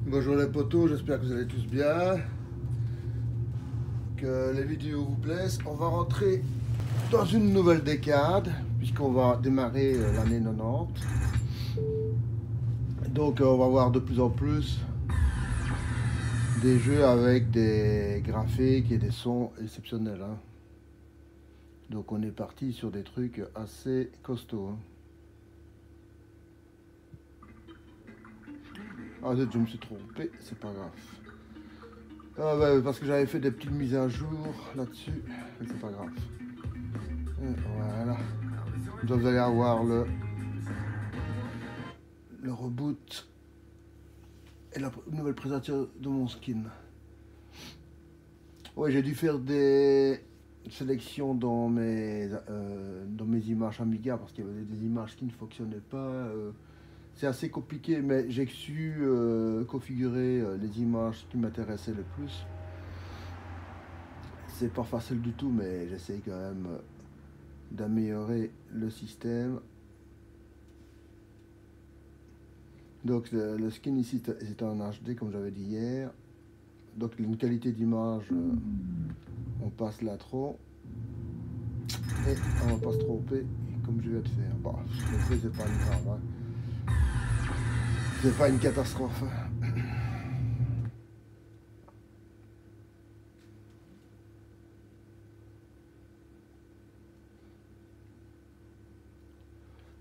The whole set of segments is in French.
Bonjour les potos, j'espère que vous allez tous bien, que les vidéos vous plaisent. On va rentrer dans une nouvelle décade, puisqu'on va démarrer l'année 90. Donc on va voir de plus en plus des jeux avec des graphiques et des sons exceptionnels, hein. Donc on est parti sur des trucs assez costauds, hein. Ah zut, je me suis trompé, c'est pas grave. Ah ouais, parce que j'avais fait des petites mises à jour là-dessus, mais c'est pas grave. Et voilà. Donc vous allez avoir le reboot et la nouvelle présentation de mon skin. Ouais, j'ai dû faire des sélections dans mes images Amiga parce qu'il y avait des images qui ne fonctionnaient pas. C'est assez compliqué, mais j'ai su configurer les images qui m'intéressaient le plus. C'est pas facile du tout, mais j'essaye quand même d'améliorer le système. Donc le skin ici c'est en HD comme j'avais dit hier. Donc une qualité d'image, on passe là trop. Et on va pas se tromper comme je viens de faire. Bon, ce que je fais c'est pas grave, hein. C'est pas une catastrophe.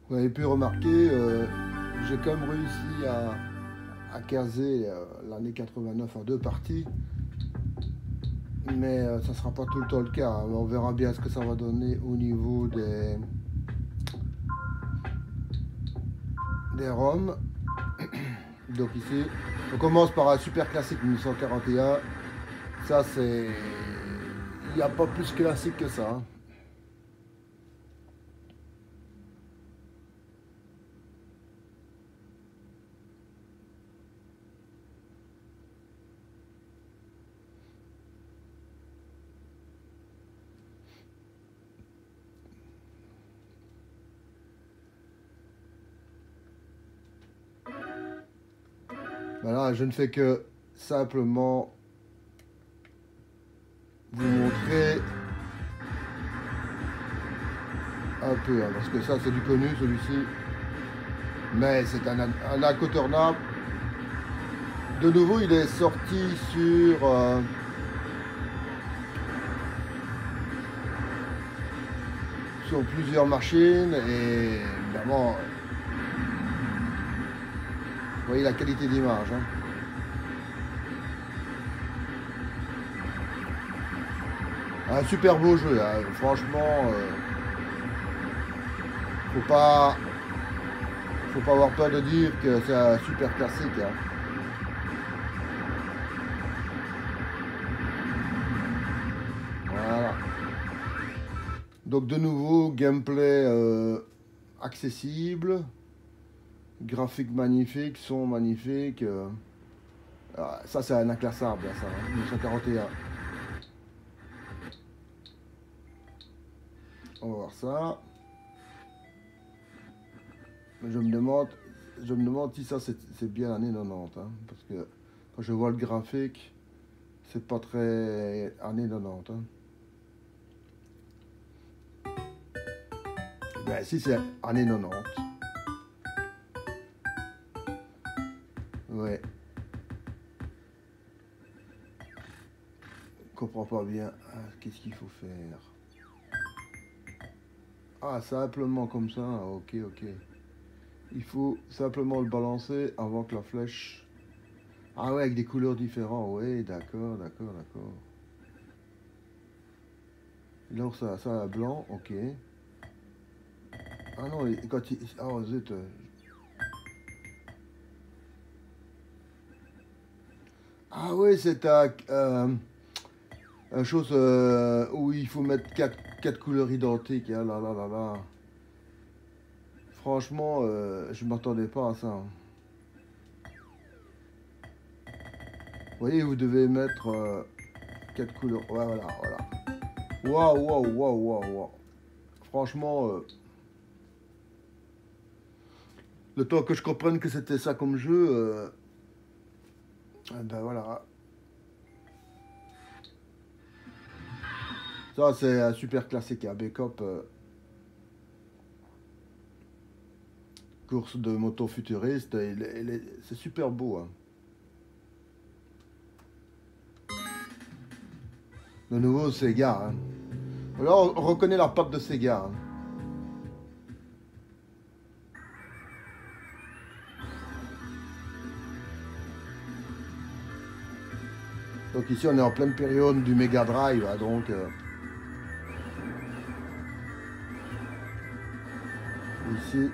Vous avez pu remarquer, j'ai quand même réussi à caser l'année 89 en deux parties. Mais ça sera pas tout le temps le cas, hein. On verra bien ce que ça va donner au niveau des ROM. Donc ici, on commence par un super classique 1941. Ça c'est... Il n'y a pas plus classique que ça, hein. Voilà, je ne fais que simplement vous montrer un peu, hein, parce que ça c'est du connu celui-ci. Mais c'est un incontournable. De nouveau, il est sorti sur plusieurs machines et évidemment, vous voyez la qualité d'image, hein. Un super beau jeu, hein. Franchement, faut pas avoir peur de dire que c'est un super classique, hein. Voilà. Donc de nouveau, gameplay accessible, graphique magnifique, son magnifique. Ça c'est un inclassable, ça, hein, 1941. On va voir ça. Je me demande si ça c'est bien l'année 90, hein, parce que quand je vois le graphique, c'est pas très année 90, hein. Ben si c'est année 90. Ouais. Je comprends pas bien. Qu'est-ce qu'il faut faire? Ah, simplement comme ça. Ok, ok. Il faut simplement le balancer avant que la flèche... Ah ouais, avec des couleurs différentes. Ouais, d'accord, d'accord, d'accord. Alors ça a blanc, ok. Ah non, quand il... Oh zut. Ah ouais, c'est une chose où il faut mettre quatre couleurs identiques. Ah là là là là. Franchement, je m'attendais pas à ça, hein. Vous voyez, vous devez mettre quatre couleurs. Ouais, voilà, voilà. Waouh, waouh, waouh, waouh, waouh. Franchement, le temps que je comprenne que c'était ça comme jeu, Eh ben voilà. Ça, c'est un super classique, hein. Backup, course de moto futuriste. C'est super beau, hein. De nouveau, Sega, hein. Là, on reconnaît la patte de Sega, hein. Donc ici, on est en pleine période du Mega Drive, hein, donc ici,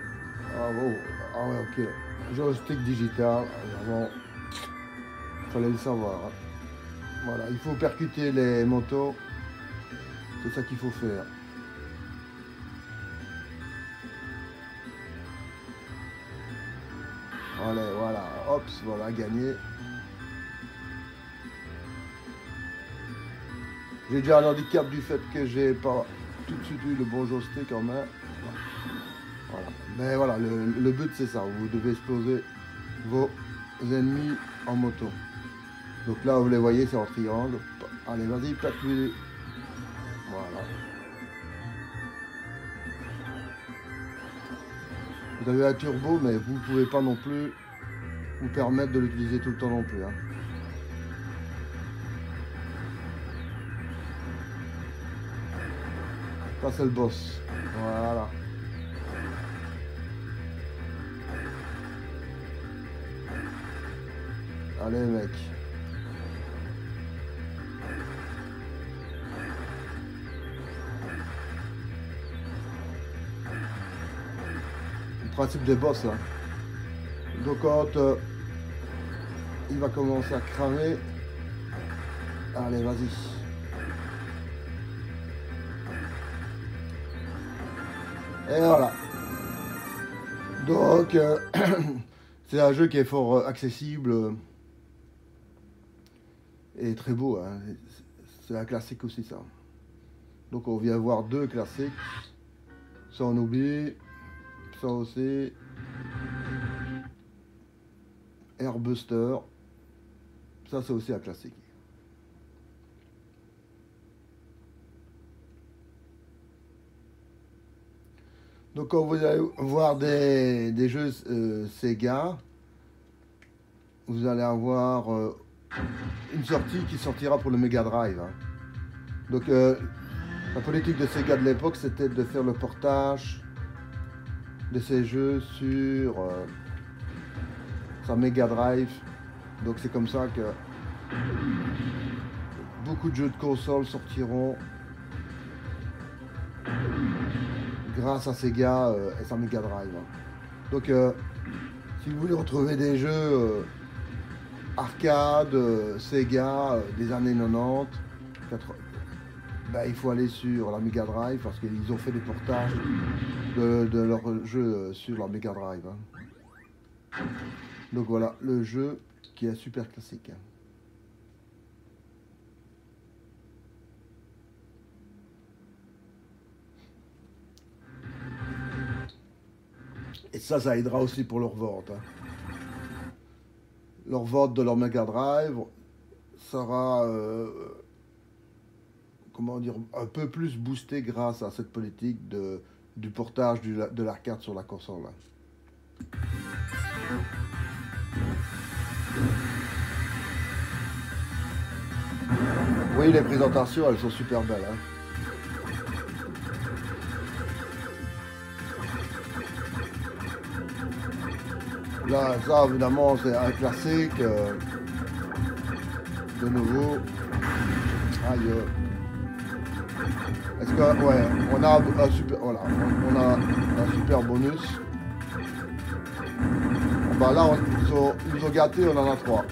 ah, oh, ah ouais, ok, joystick digital, vraiment, fallait le savoir, hein. Voilà, il faut percuter les motos, c'est ça qu'il faut faire. Allez, voilà, hop, voilà, gagné. J'ai déjà un handicap du fait que j'ai pas tout de suite eu le bon joystick en main. Voilà. Mais voilà, le but c'est ça, vous devez exploser vos ennemis en moto. Donc là, vous les voyez, c'est en triangle. Allez, vas-y, pète-lui. Voilà. Vous avez un turbo, mais vous ne pouvez pas non plus vous permettre de l'utiliser tout le temps non plus, hein. Ça, c'est le boss. Voilà. Allez, mec. Le principe des boss, là. Donc, quand il va commencer à cramer, allez, vas-y. Et voilà. Donc, c'est un jeu qui est fort accessible et très beau, hein. C'est un classique aussi, ça. Donc, on vient voir deux classiques. Ça, on oublie. Ça aussi. Airbuster. Ça, c'est aussi un classique. Donc, quand vous allez voir des jeux Sega, vous allez avoir une sortie qui sortira pour le Mega Drive, hein. Donc, la politique de Sega de l'époque, c'était de faire le portage de ces jeux sur sa Mega Drive. Donc, c'est comme ça que beaucoup de jeux de console sortiront grâce à Sega et sa Mega Drive, hein. Donc, si vous voulez retrouver des jeux arcade, Sega des années 90, 80, bah, il faut aller sur la Mega Drive parce qu'ils ont fait des portages de leurs jeux sur la Mega Drive, hein. Donc voilà, le jeu qui est super classique, hein. Et ça aidera aussi pour leur vente, hein. Leur vente de leur Mega Drive sera, comment dire, un peu plus boosté grâce à cette politique du portage de l'arcade sur la console, hein. Oui, les présentations, elles sont super belles, hein. Là, ça, évidemment, c'est un classique. De nouveau. Aïe. Est-ce que, ouais, on a un super, voilà, on a un super bonus. Bah là, ils nous ont gâtés, on en a trois.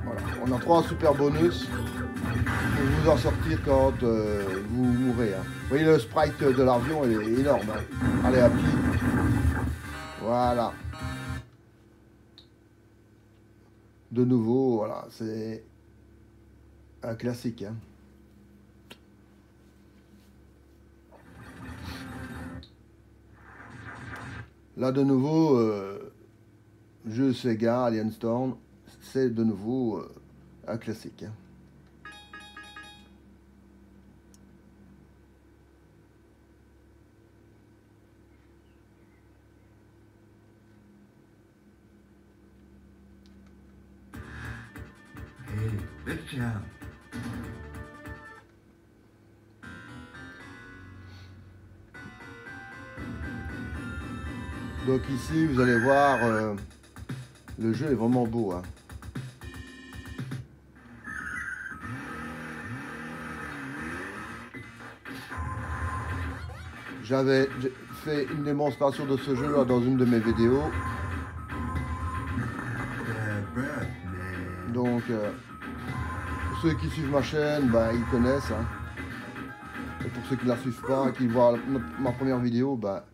Voilà, on a trois super bonus pour vous en sortir quand vous mourrez, hein. Vous voyez, le sprite de l'avion, il est énorme, hein. Allez, à pied. Voilà. De nouveau, voilà, c'est un classique, hein. Là, de nouveau, jeu Sega, Alien Storm, c'est de nouveau un classique. Hein. Hey, good job. Donc ici, vous allez voir, le jeu est vraiment beau. Hein. J'avais fait une démonstration de ce jeu là dans une de mes vidéos. Donc, pour ceux qui suivent ma chaîne, bah, ils connaissent. Hein. Et pour ceux qui ne la suivent pas, qui voient ma première vidéo, bah,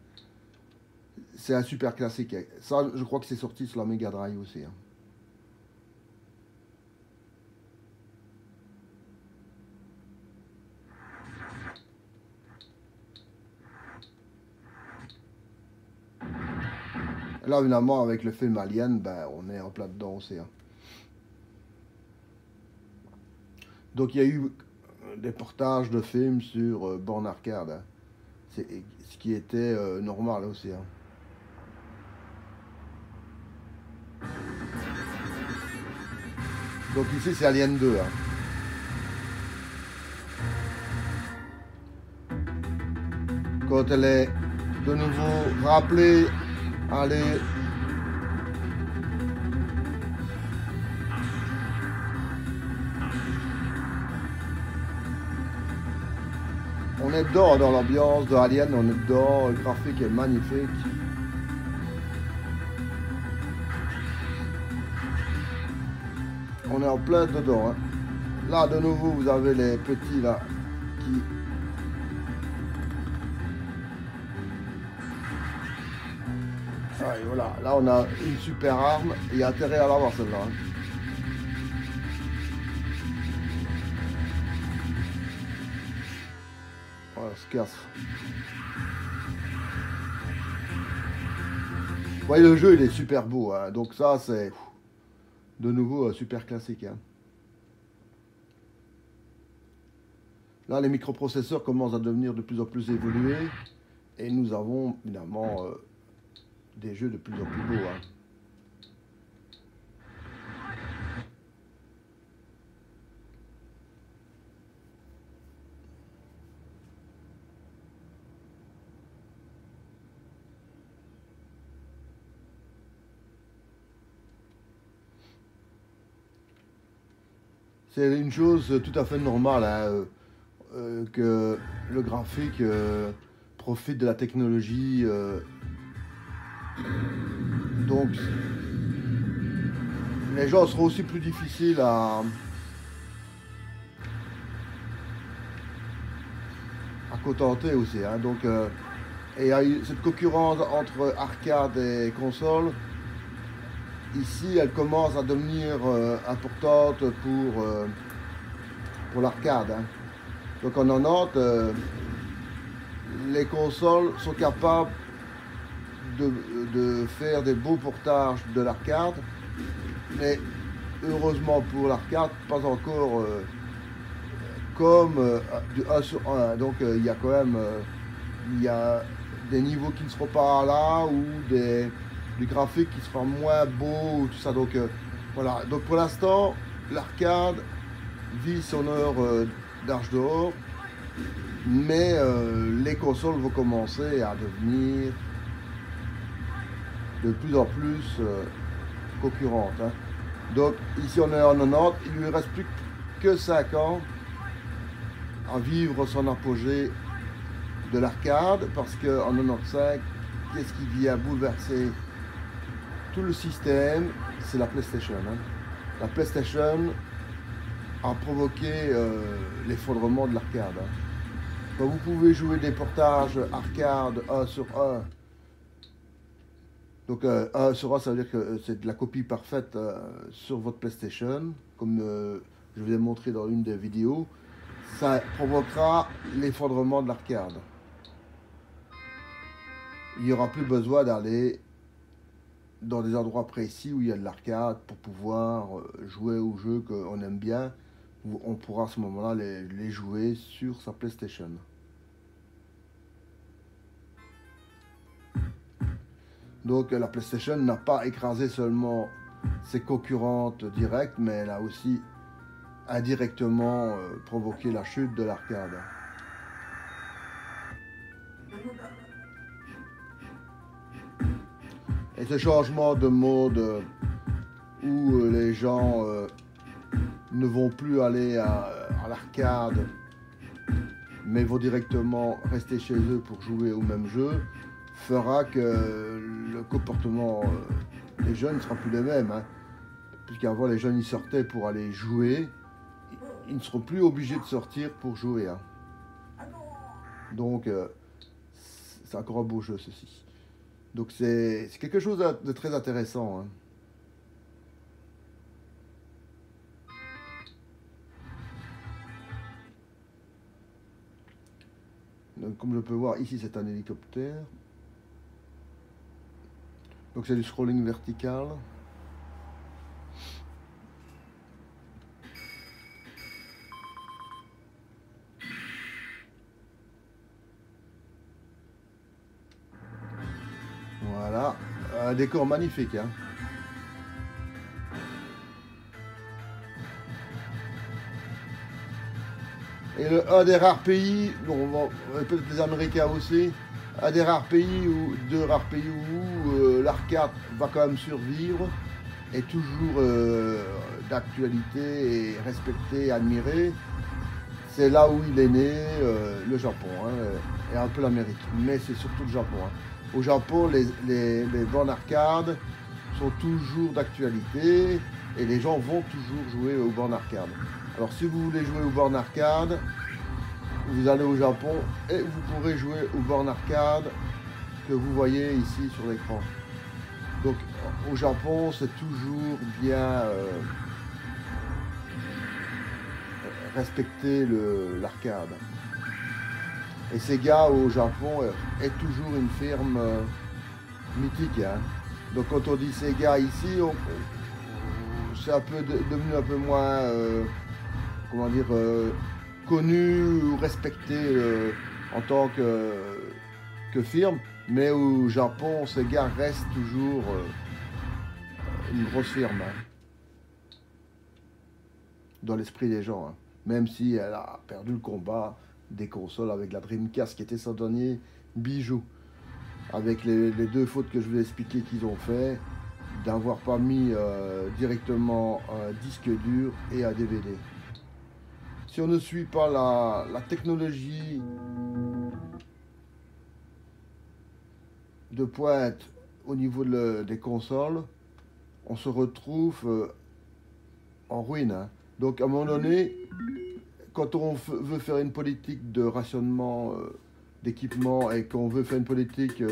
c'est un super classique. Ça, je crois que c'est sorti sur la Mega Drive aussi. Hein. Là, évidemment, avec le film Alien, ben, on est en plein dedans aussi. Hein. Donc, il y a eu des portages de films sur borne arcade. Hein. C'est ce qui était normal aussi. Hein. Donc ici, c'est Alien 2. Hein. Quand elle est de nouveau rappelée, allez. On est dedans dans l'ambiance de Alien, on est dedans, le graphique est magnifique. On est en plein dedans. Hein. Là, de nouveau, vous avez les petits là qui... Ah, et voilà, là on a une super arme, il y a intérêt à l'avoir celle-là. Hein. Voilà, se casse. Vous voyez, le jeu il est super beau, hein. Donc ça c'est de nouveau super classique. Hein. Là les microprocesseurs commencent à devenir de plus en plus évolués et nous avons évidemment des jeux de plus en plus beaux. Hein. C'est une chose tout à fait normale hein, que le graphique profite de la technologie. Donc les gens seront aussi plus difficiles à contenter aussi. Hein. Donc, et il y a eu cette concurrence entre arcade et console. Ici, elle commence à devenir importante pour l'arcade. Hein. Donc en 90, les consoles sont capables de faire des beaux portages de l'arcade, mais heureusement pour l'arcade, pas encore comme du 1 sur 1. Donc il y a quand même il y a des niveaux qui ne seront pas là ou du graphique qui sera moins beau, tout ça. Donc voilà. Donc pour l'instant, l'arcade vit son heure d'âge d'or, mais les consoles vont commencer à devenir de plus en plus concurrentes. Hein. Donc ici on est en 90, il ne lui reste plus que 5 ans à vivre son apogée de l'arcade, parce qu'en 95, qu'est-ce qui vient bouleverser tout le système? C'est la PlayStation. Hein. La PlayStation a provoqué l'effondrement de l'arcade. Hein. Quand vous pouvez jouer des portages arcade 1 sur 1, donc 1 sur 1, ça veut dire que c'est de la copie parfaite sur votre PlayStation, comme je vous ai montré dans une des vidéos, ça provoquera l'effondrement de l'arcade. Il n'y aura plus besoin d'aller dans des endroits précis où il y a de l'arcade pour pouvoir jouer aux jeux qu'on aime bien. Où on pourra à ce moment-là les jouer sur sa PlayStation. Donc la PlayStation n'a pas écrasé seulement ses concurrentes directes, mais elle a aussi indirectement provoqué la chute de l'arcade. Et ce changement de mode où les gens ne vont plus aller à l'arcade, mais vont directement rester chez eux pour jouer au même jeu, fera que le comportement des jeunes ne sera plus le même. Hein. Puisqu'avant les jeunes ils sortaient pour aller jouer, ils ne seront plus obligés de sortir pour jouer. Hein. Donc c'est encore un beau jeu ceci. Donc c'est quelque chose de très intéressant. Hein. Donc, comme je peux voir ici c'est un hélicoptère. Donc c'est du scrolling vertical. Voilà, un décor magnifique. Hein. Et un des rares pays, bon, peut-être les Américains aussi, un des rares pays où, deux rares pays où l'arcade va quand même survivre, est toujours d'actualité et respecté, admiré. C'est là où il est né, le Japon, hein, et un peu l'Amérique, mais c'est surtout le Japon. Hein. Au Japon, les bornes arcade sont toujours d'actualité et les gens vont toujours jouer aux bornes arcade. Alors si vous voulez jouer aux bornes arcade, vous allez au Japon et vous pourrez jouer aux bornes arcade que vous voyez ici sur l'écran. Donc au Japon, c'est toujours bien respecter l'arcade. Et Sega au Japon est toujours une firme mythique. Hein. Donc quand on dit Sega ici, c'est un peu devenu un peu moins, comment dire, connu ou respecté en tant que firme. Mais au Japon, Sega reste toujours une grosse firme. Hein, dans l'esprit des gens. Hein. Même si elle a perdu le combat des consoles avec la Dreamcast qui était son dernier bijou. Avec les deux fautes que je vous ai expliquées qu'ils ont fait, d'avoir pas mis directement un disque dur et un DVD. Si on ne suit pas la technologie de pointe au niveau des consoles, on se retrouve en ruine. Hein. Donc à un moment donné, quand on veut faire une politique de rationnement d'équipement et qu'on veut faire une politique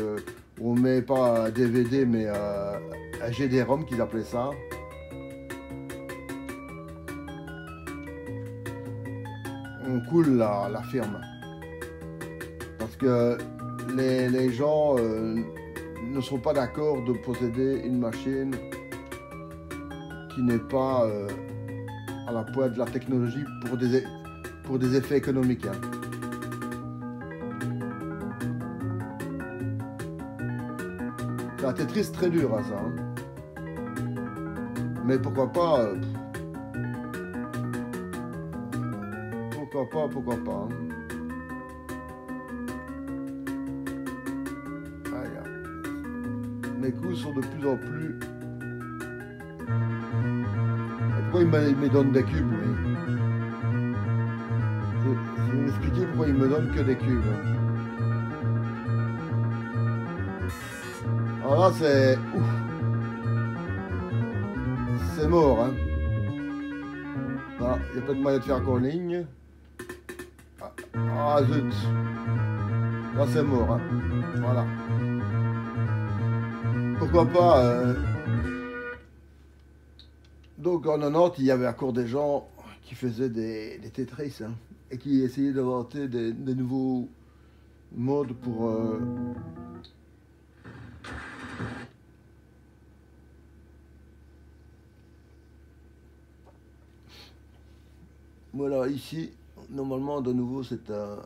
où on ne met pas un DVD mais un GD-ROM qu'ils appelaient ça, on coule la firme. Parce que les gens ne sont pas d'accord de posséder une machine qui n'est pas à la pointe de la technologie pour des effets économiques. Hein. C'est un Tetris très dur à ça. Hein. Mais pourquoi pas pourquoi pas. Hein. Mes coups sont de plus en plus... Et pourquoi il me donne des cubes, lui? Je vais m'expliquer pourquoi il me donne que des cubes. Alors là, c'est... C'est mort, hein. Là, il y a peut-être moyen de faire encore en ligne. Ah, zut. Là, c'est mort, hein. Voilà. Pourquoi pas Donc en 90, il y avait encore des gens qui faisaient des Tetris hein, et qui essayaient d'inventer des nouveaux modes Voilà, ici, normalement, de nouveau, c'est un...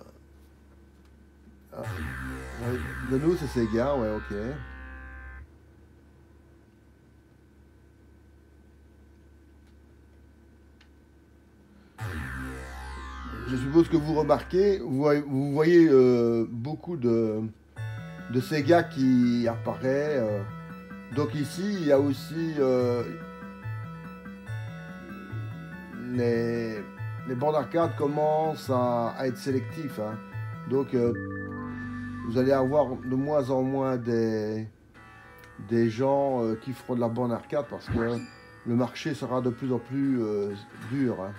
Ah, ouais, de nouveau, c'est Sega, ouais, ok. Je suppose que vous remarquez, vous voyez beaucoup de Sega qui apparaît. Donc ici, il y a aussi les, les bornes d'arcade commencent à être sélectifs, hein. Donc vous allez avoir de moins en moins des gens qui feront de la borne arcade parce que le marché sera de plus en plus dur, hein.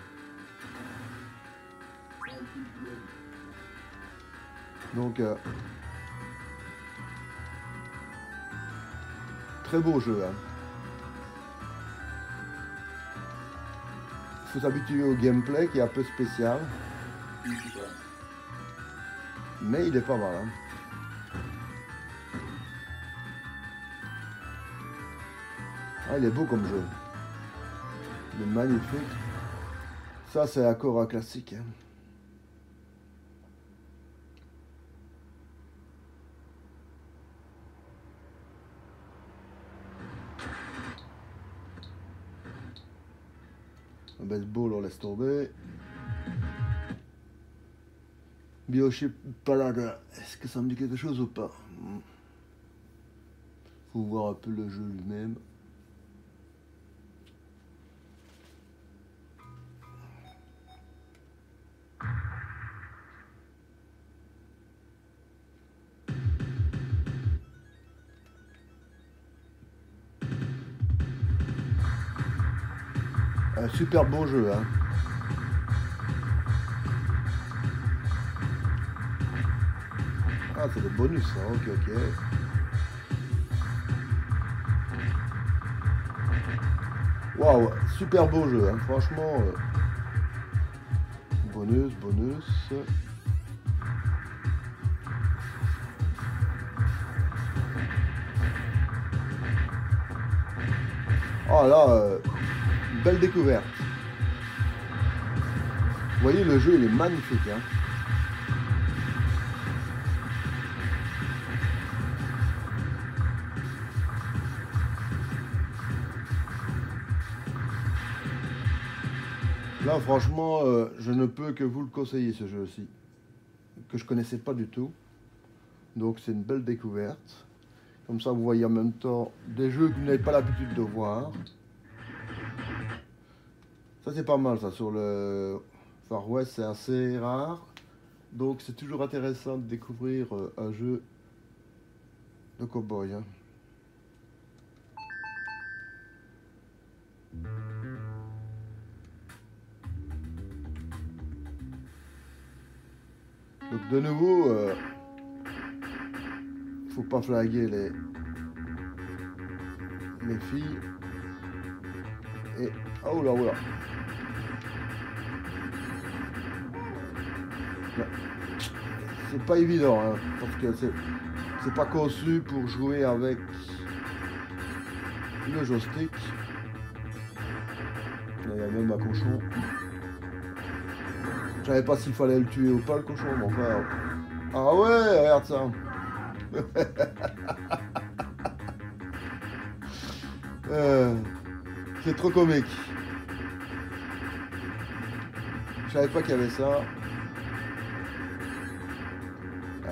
Donc très beau jeu, hein. Il faut s'habituer au gameplay qui est un peu spécial. Mais il est pas mal, hein. Ah, il est beau comme jeu. Il est magnifique. Ça, c'est encore un classique, hein. Un baseball, on laisse tomber. Biochip Paladin. Est-ce que ça me dit quelque chose ou pas? Faut voir un peu le jeu lui-même. Un super beau jeu, hein. Ah, c'est le bonus, hein. Ok, ok. Waouh, super beau jeu, hein. Franchement. Bonus, bonus. Oh là, belle découverte. Vous voyez, le jeu, il est magnifique, hein. Là, franchement, je ne peux que vous le conseiller, ce jeu-ci, que je connaissais pas du tout. Donc, c'est une belle découverte. Comme ça, vous voyez en même temps des jeux que vous n'avez pas l'habitude de voir. Ça, c'est pas mal, ça, sur le Far West, c'est assez rare. Donc, c'est toujours intéressant de découvrir un jeu de cow-boy, hein. Donc, de nouveau, faut pas flaguer les filles. Et oh là, oh là. C'est pas évident, hein, parce que c'est pas conçu pour jouer avec le joystick. Là, il y a même un cochon. Je savais pas s'il fallait le tuer ou pas, le cochon, mais enfin. Ah ouais, regarde ça. C'est trop comique. Je savais pas qu'il y avait ça.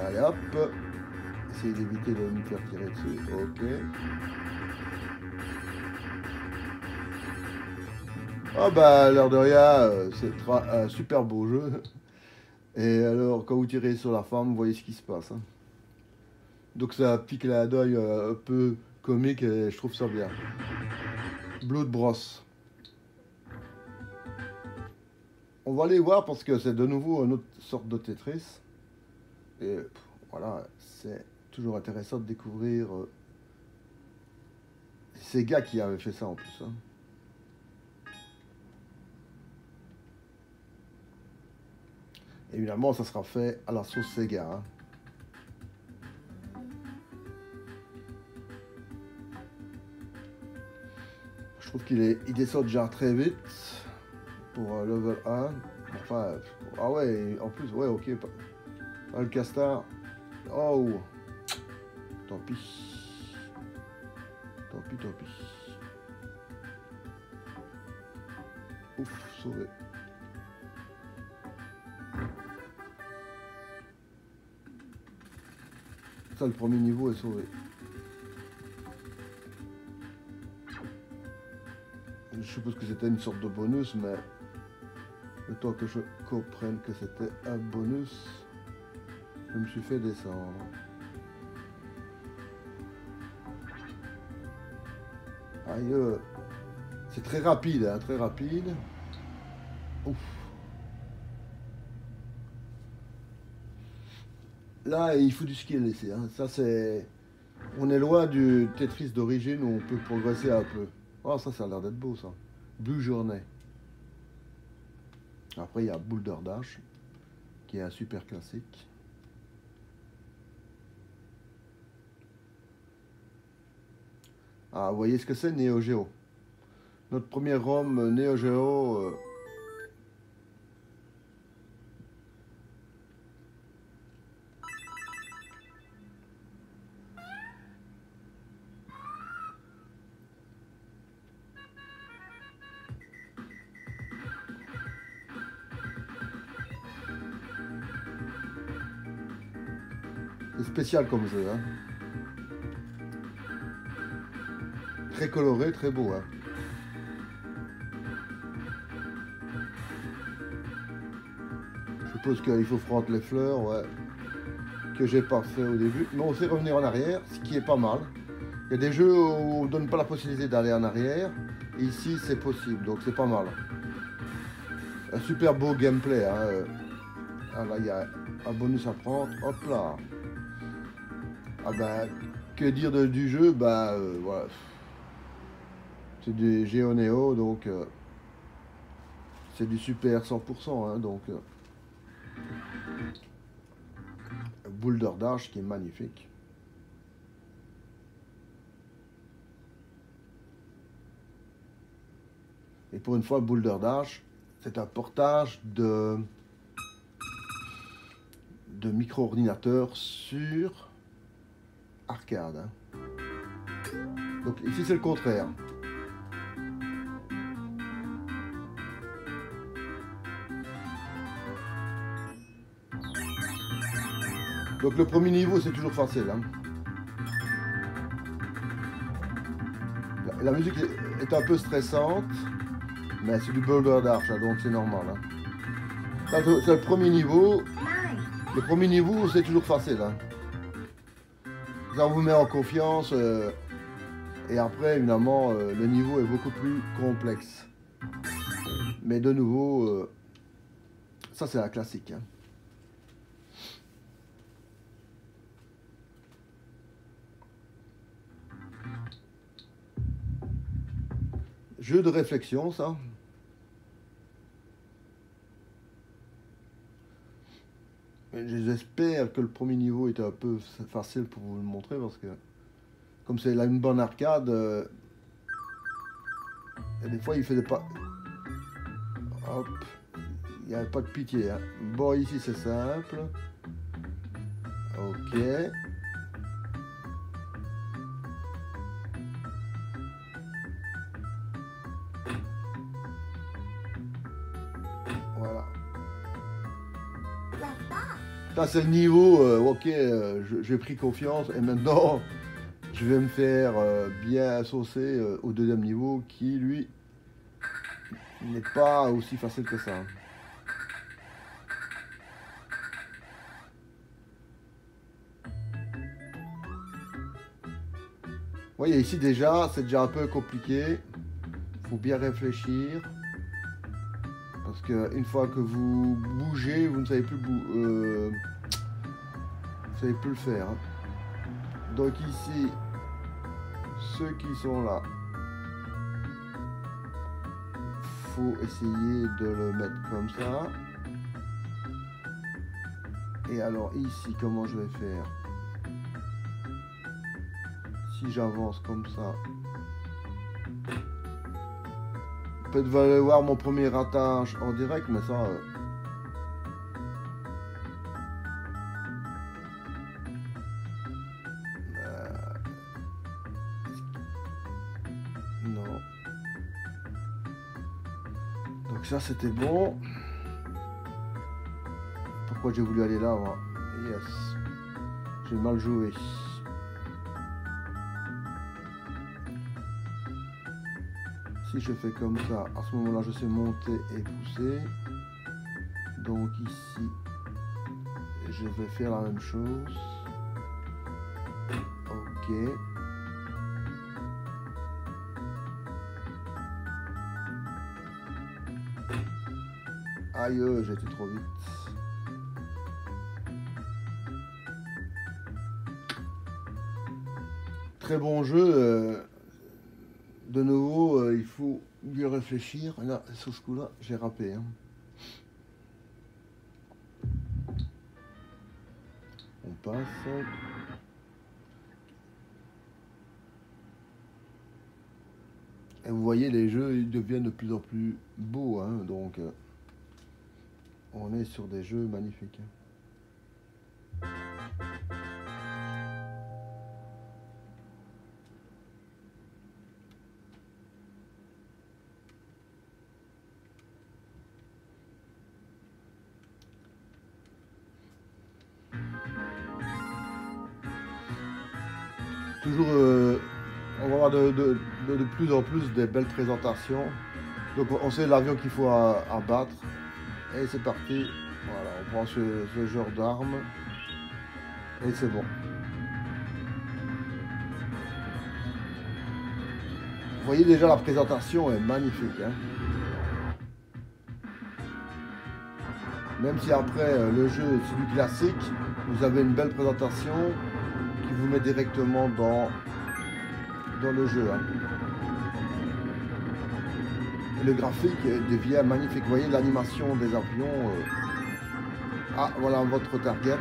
Allez hop. Essayer d'éviter de me faire tirer dessus. Ok. Ah bah, l'air de rien, c'est un super beau jeu. Et alors, quand vous tirez sur la femme, vous voyez ce qui se passe, hein. Donc ça pique la d'œil un peu comique et je trouve ça bien. Blood Bros. On va aller voir parce que c'est de nouveau une autre sorte de Tetris. Et voilà, c'est toujours intéressant de découvrir ces gars qui avaient fait ça en plus, hein. Évidemment, ça sera fait à la sauce Sega, hein. Je trouve il descend déjà très vite pour level 1. Enfin, ah ouais, en plus, ouais, ok. Ah, le castard. Oh, tant pis. Tant pis, tant pis. Ouf, sauvé. Ça, le premier niveau est sauvé. Je suppose que c'était une sorte de bonus, mais le temps que je comprenne que c'était un bonus, je me suis fait descendre. Aïe, c'est très rapide, hein, très rapide. Ouf. Là, il faut du skill ici. Hein. Ça, c'est... On est loin du Tetris d'origine où on peut progresser un peu. Oh, ça a l'air d'être beau, ça. Blue Journey. Après, il y a Boulder Dash, qui est un super classique. Ah, vous voyez ce que c'est, Neo Geo. Notre premier ROM Neo Geo... c'est spécial comme jeu. Hein. Très coloré, très beau. Hein. Je suppose qu'il faut frotter les fleurs, ouais. Que j'ai pas fait au début. Mais on sait revenir en arrière, ce qui est pas mal. Il y a des jeux où on ne donne pas la possibilité d'aller en arrière. Et ici, c'est possible, donc c'est pas mal. Un super beau gameplay. Hein. Ah là, il y a un bonus à prendre. Hop là. Ah ben, que dire du jeu? Bah, voilà. C'est du GeoNeo, donc c'est du super 100%. Hein, donc, Boulder Dash qui est magnifique. Et pour une fois, Boulder Dash, c'est un portage de micro-ordinateur sur arcade. Hein. Donc ici, c'est le contraire. Donc le premier niveau, c'est toujours facile. Hein. La musique est un peu stressante, mais c'est du Boulder Dash, hein, donc c'est normal. Hein. C'est le premier niveau. Le premier niveau, c'est toujours facile. Hein. Ça vous met en confiance. Et après, évidemment, le niveau est beaucoup plus complexe. Mais de nouveau, ça c'est un classique. Hein. Jeu de réflexion, ça. J'espère que le premier niveau était un peu facile pour vous le montrer parce que comme c'est là une bonne arcade, et des fois il faisait pas. Hop, il n'y avait pas de pitié. Hein. Bon, ici c'est simple. Ok. Voilà. Ça c'est le niveau, ok, j'ai pris confiance et maintenant je vais me faire bien saucer au deuxième niveau qui lui n'est pas aussi facile que ça. Vous voyez ici déjà, c'est déjà un peu compliqué. Il faut bien réfléchir. Parce que une fois que vous bougez, vous ne savez plus, vous savez plus le faire. Hein. Donc ici, ceux qui sont là, faut essayer de le mettre comme ça. Et alors ici, comment je vais faire? Si j'avance comme ça, peut-être vous allez voir mon premier ratage en direct, mais ça, Donc ça c'était bon. Pourquoi j'ai voulu aller là moi? Yes. J'ai mal joué. Si je fais comme ça, à ce moment-là, je sais monter et pousser. Donc ici, je vais faire la même chose. Ok. Aïe, j'ai été trop vite. Très bon jeu. De nouveau, il faut bien réfléchir. Là, sur ce coup-là, j'ai râpé. Hein. On passe. Et vous voyez, les jeux ils deviennent de plus en plus beaux. Hein, donc, on est sur des jeux magnifiques. Toujours, on va avoir de plus en plus des belles présentations. Donc on sait l'avion qu'il faut abattre. Et c'est parti. Voilà, on prend ce genre d'arme. Et c'est bon. Vous voyez déjà la présentation est magnifique. Hein. Même si après le jeu c'est du classique, vous avez une belle présentation qui vous met directement dans le jeu. Hein. Et le graphique devient magnifique. Vous voyez l'animation des avions. Ah, voilà votre target.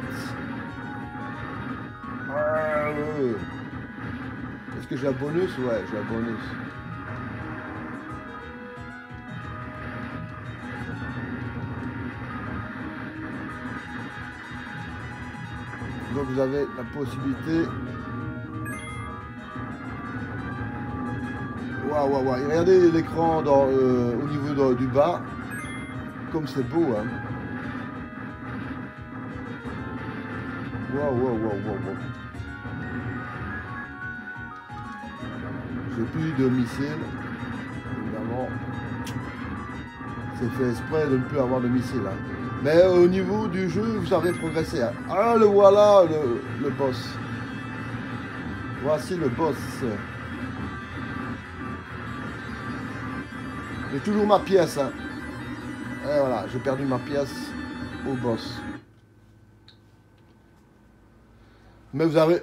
Est-ce que j'ai un bonus? Ouais, j'ai un bonus. Donc vous avez la possibilité. Waouh, waouh, waouh. Regardez l'écran au niveau du bas. Comme c'est beau, hein. Waouh, waouh, waouh, waouh. J'ai plus de missiles. Évidemment. C'est fait exprès de ne plus avoir de missiles. Hein. Mais au niveau du jeu, vous avez progressé. Hein. Ah, le voilà, le boss. Voici le boss. J'ai toujours ma pièce. Hein. Et voilà, j'ai perdu ma pièce au boss. Mais vous avez...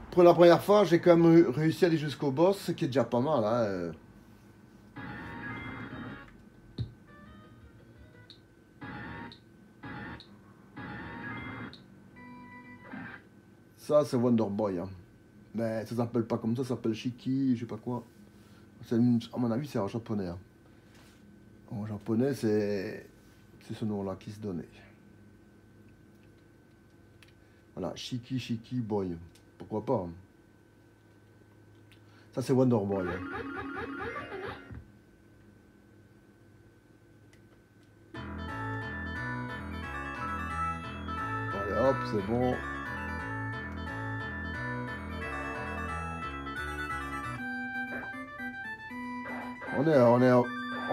Pour la première fois, j'ai quand même réussi à aller jusqu'au boss, ce qui est déjà pas mal. Hein. Ça, c'est Wonder Boy. Hein. Mais ça s'appelle pas comme ça s'appelle Shiki, je sais pas quoi. À mon avis, c'est en japonais. Hein. En japonais, c'est ce nom-là qui se donnait. Voilà, Shiki Boy. Pourquoi pas. Hein. Ça, c'est Wonder Boy. Hein. Allez, hop, c'est bon. On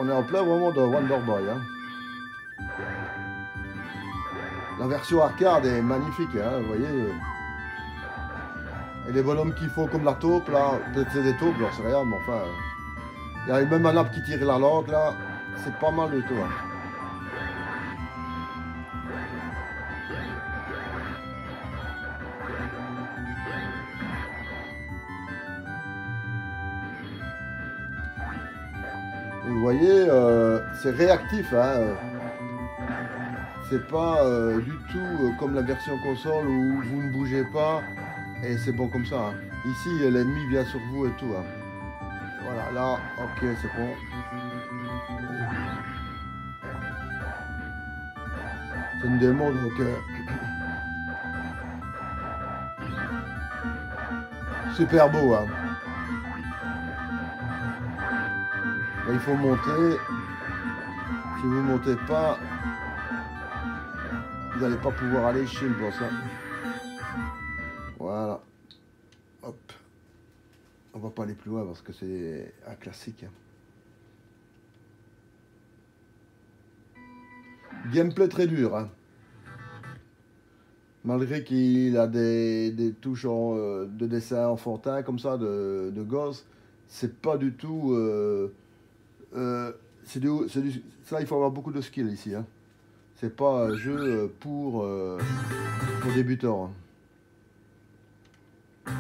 est en plein moment de Wonder Boy. Hein. La version arcade est magnifique, hein, vous voyez. Et les bonhommes qui font comme la taupe, là, peut-être c'est des taupes, j'en sais rien, mais enfin. Il y a même un arbre qui tire la langue, là. C'est pas mal du tout. Hein. Et vous voyez, c'est réactif, hein. C'est pas du tout comme la version console où vous ne bougez pas et c'est bon comme ça. Hein. Ici, l'ennemi vient sur vous et tout. Hein. Voilà, là, ok, c'est bon. C'est une démo, donc... super beau, hein. Là, il faut monter. Si vous ne montez pas, vous n'allez pas pouvoir aller chez le boss. Hein. Voilà. Hop. On va pas aller plus loin parce que c'est un classique. Hein. Gameplay très dur. Hein. Malgré qu'il a des touches de dessin enfantin comme ça, de gosse, c'est pas du tout... ça, il faut avoir beaucoup de skill ici. Hein. C'est pas un jeu pour débutants. Hein.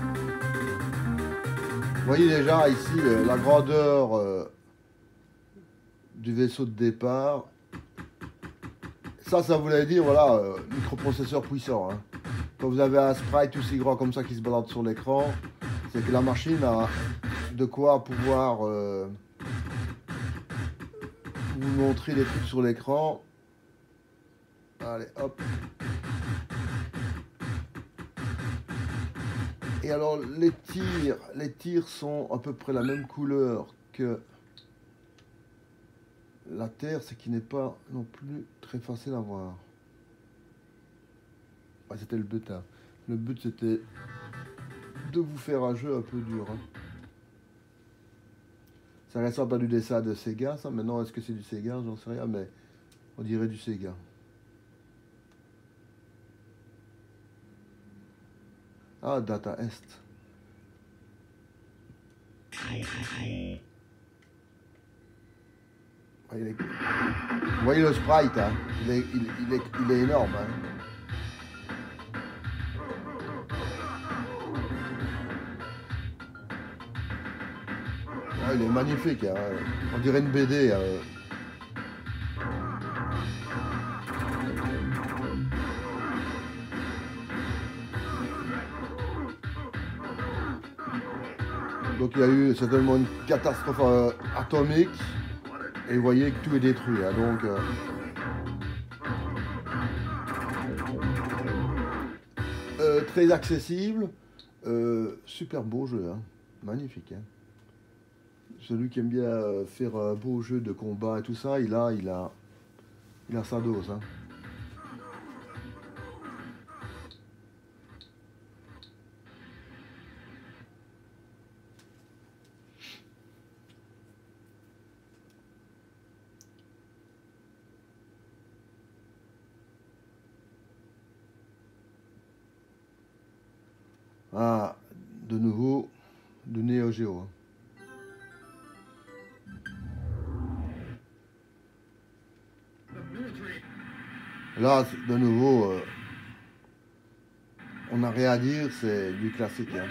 Vous voyez déjà ici la grandeur du vaisseau de départ. Ça voulait dire, voilà, microprocesseur puissant. Hein. Quand vous avez un sprite aussi grand comme ça qui se balade sur l'écran, c'est que la machine a de quoi pouvoir vous montrer des trucs sur l'écran. Allez, hop. Et alors, les tirs sont à peu près la même couleur que la terre, ce qui n'est pas non plus très facile à voir. Ah, c'était le but. Hein. Le but, c'était de vous faire un jeu un peu dur. Hein. Ça ressemble à du dessin de Sega, ça. Maintenant, est-ce que c'est du Sega? J'en sais rien, mais on dirait du Sega. Ah, Data Est. Vous voyez le sprite, hein. Il est énorme. Hein. Ah, il est magnifique. Hein. On dirait une BD. Hein. Donc il y a eu certainement une catastrophe atomique. Et vous voyez que tout est détruit. Hein. Donc, très accessible. Super beau jeu. Hein. Magnifique. Hein. Celui qui aime bien faire un beau jeu de combat et tout ça, il a sa dose. Hein. Ah, de nouveau, de Neo Geo. Là, de nouveau, on n'a rien à dire, c'est du classique. Hein.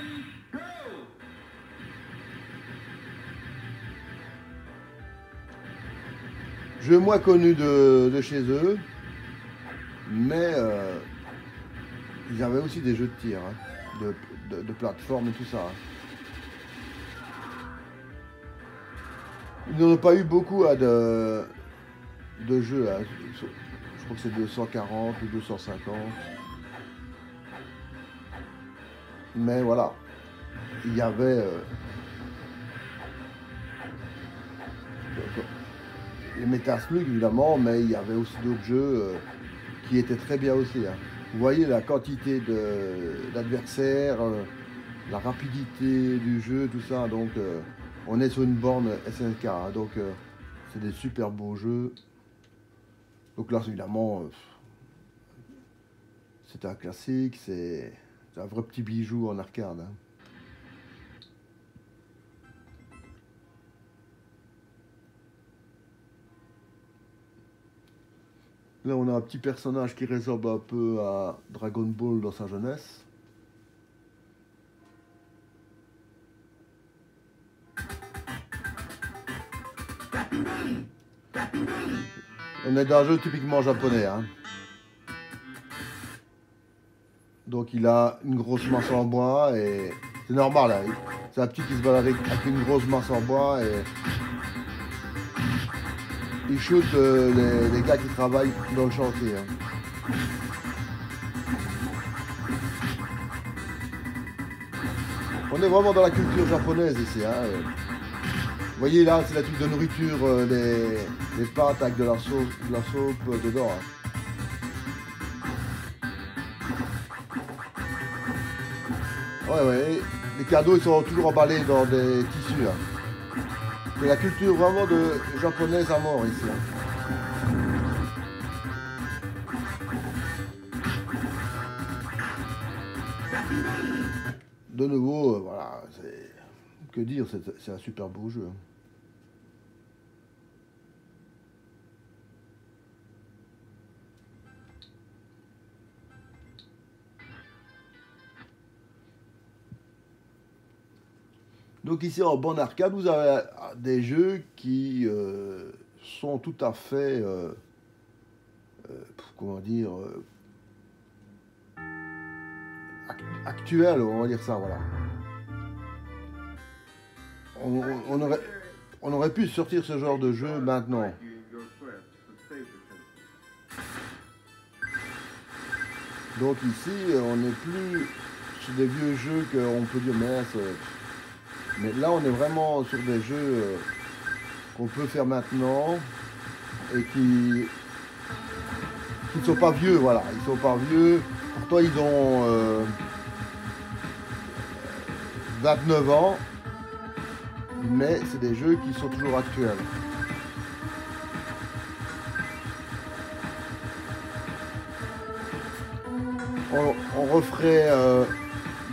Jeu moins connu de chez eux, mais ils avaient aussi des jeux de tir. Hein. De plateforme et tout ça. Ils n'en ont pas eu beaucoup hein, de jeux. Hein. Je crois que c'est 240 ou 250. Mais voilà. Il y avait les Metal Slug évidemment, mais il y avait aussi d'autres jeux qui étaient très bien aussi. Hein. Vous voyez la quantité d'adversaires, la rapidité du jeu, tout ça. Donc, on est sur une borne SNK. Hein, donc, c'est des super beaux jeux. Donc là, évidemment, c'est un classique. C'est un vrai petit bijou en arcade. Hein. Là, on a un petit personnage qui ressemble un peu à Dragon Ball dans sa jeunesse. On est dans un jeu typiquement japonais. Hein. Donc, il a une grosse masse en bois et c'est normal. Hein. C'est un petit qui se balade avec une grosse masse en bois et il shoot les gars qui travaillent dans le chantier. Hein. On est vraiment dans la culture japonaise ici. Hein. voyez là, c'est la truc de nourriture, les pâtes avec de la sauce dedans. Hein. Ouais, ouais, les cadeaux ils sont toujours emballés dans des tissus. Hein. C'est la culture vraiment de japonaise à mort ici. Hein. De nouveau, voilà, que dire, c'est un super beau jeu. Donc ici en bande arcade, vous avez des jeux qui sont tout à fait, comment dire, actuels, on va dire ça, voilà. On aurait pu sortir ce genre de jeu maintenant. Donc ici, on n'est plus sur des vieux jeux qu'on peut dire, mais là, on est vraiment sur des jeux qu'on peut faire maintenant et qui ne sont pas vieux, voilà. Ils sont pas vieux. Pourtant, ils ont 29 ans, mais c'est des jeux qui sont toujours actuels. On referait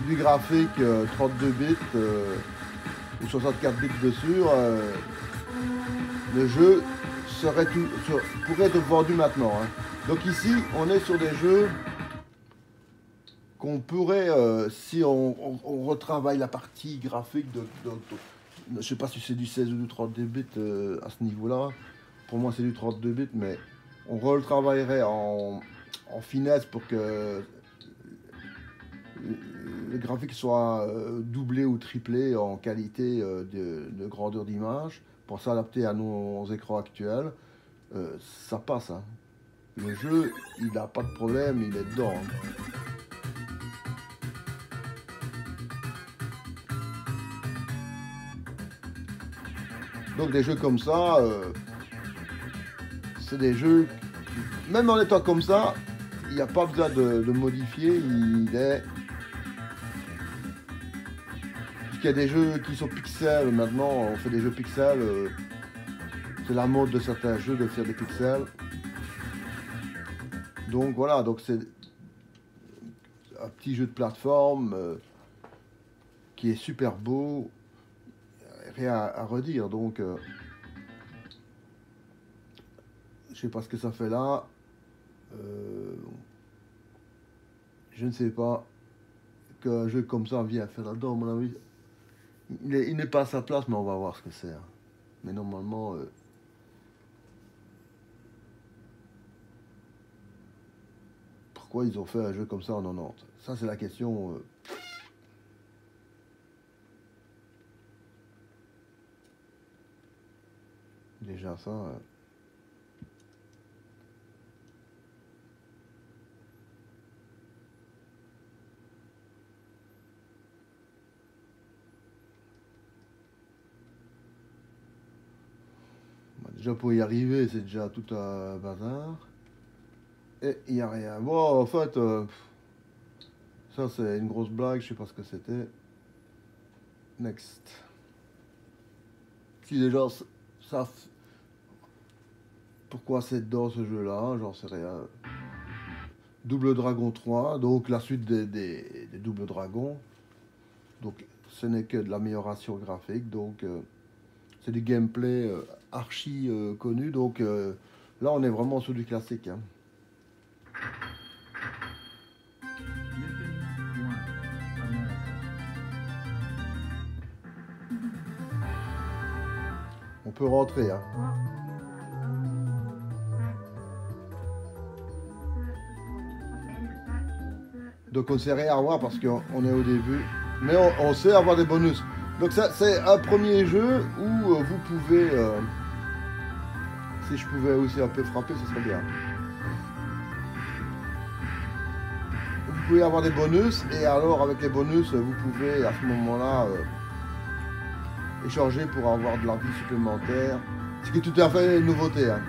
du graphique 32 bits ou 64 bits dessus. Le jeu pourrait être vendu maintenant. Hein. Donc ici, on est sur des jeux qu'on pourrait, si on retravaille la partie graphique je ne sais pas si c'est du 16 ou du 32 bits à ce niveau-là. Pour moi, c'est du 32 bits, mais on retravaillerait en finesse pour que le graphique soit doublé ou triplé en qualité de grandeur d'image pour s'adapter à nos écrans actuels. Ça passe. Hein. Le jeu, il n'a pas de problème, il est dedans. Hein. Donc des jeux comme ça, c'est des jeux, même en étant comme ça, il n'y a pas besoin de modifier, il y a des jeux qui sont pixels, maintenant on fait des jeux pixels, c'est la mode de certains jeux de faire des pixels. Donc voilà, donc c'est un petit jeu de plateforme qui est super beau, rien à redire, donc je sais pas ce que ça fait là, je ne sais pas qu'un jeu comme ça vient faire là-dedans, à mon avis. Il n'est pas à sa place, mais on va voir ce que c'est. Hein. Mais normalement, pourquoi ils ont fait un jeu comme ça en 90? Ça, c'est la question. Déjà, ça. Déjà, pour y arriver, c'est déjà tout un bazar. Et il n'y a rien. Bon, en fait, ça, c'est une grosse blague. Je sais pas ce que c'était. Next. Si les gens savent pourquoi c'est dans ce jeu-là, j'en sais rien. Double Dragon 3, donc la suite des Double Dragons. Donc ce n'est que de l'amélioration graphique, donc c'est du gameplay archi connu. Donc là on est vraiment sur du classique. Hein. On peut rentrer. Hein. Donc on ne sait rien avoir parce qu'on est au début. Mais on sait avoir des bonus. Donc ça c'est un premier jeu où vous pouvez... si je pouvais aussi un peu frapper, ce serait bien. Vous pouvez avoir des bonus et alors avec les bonus, vous pouvez à ce moment-là échanger pour avoir de la vie supplémentaire. Ce qui est tout à fait une nouveauté. Hein.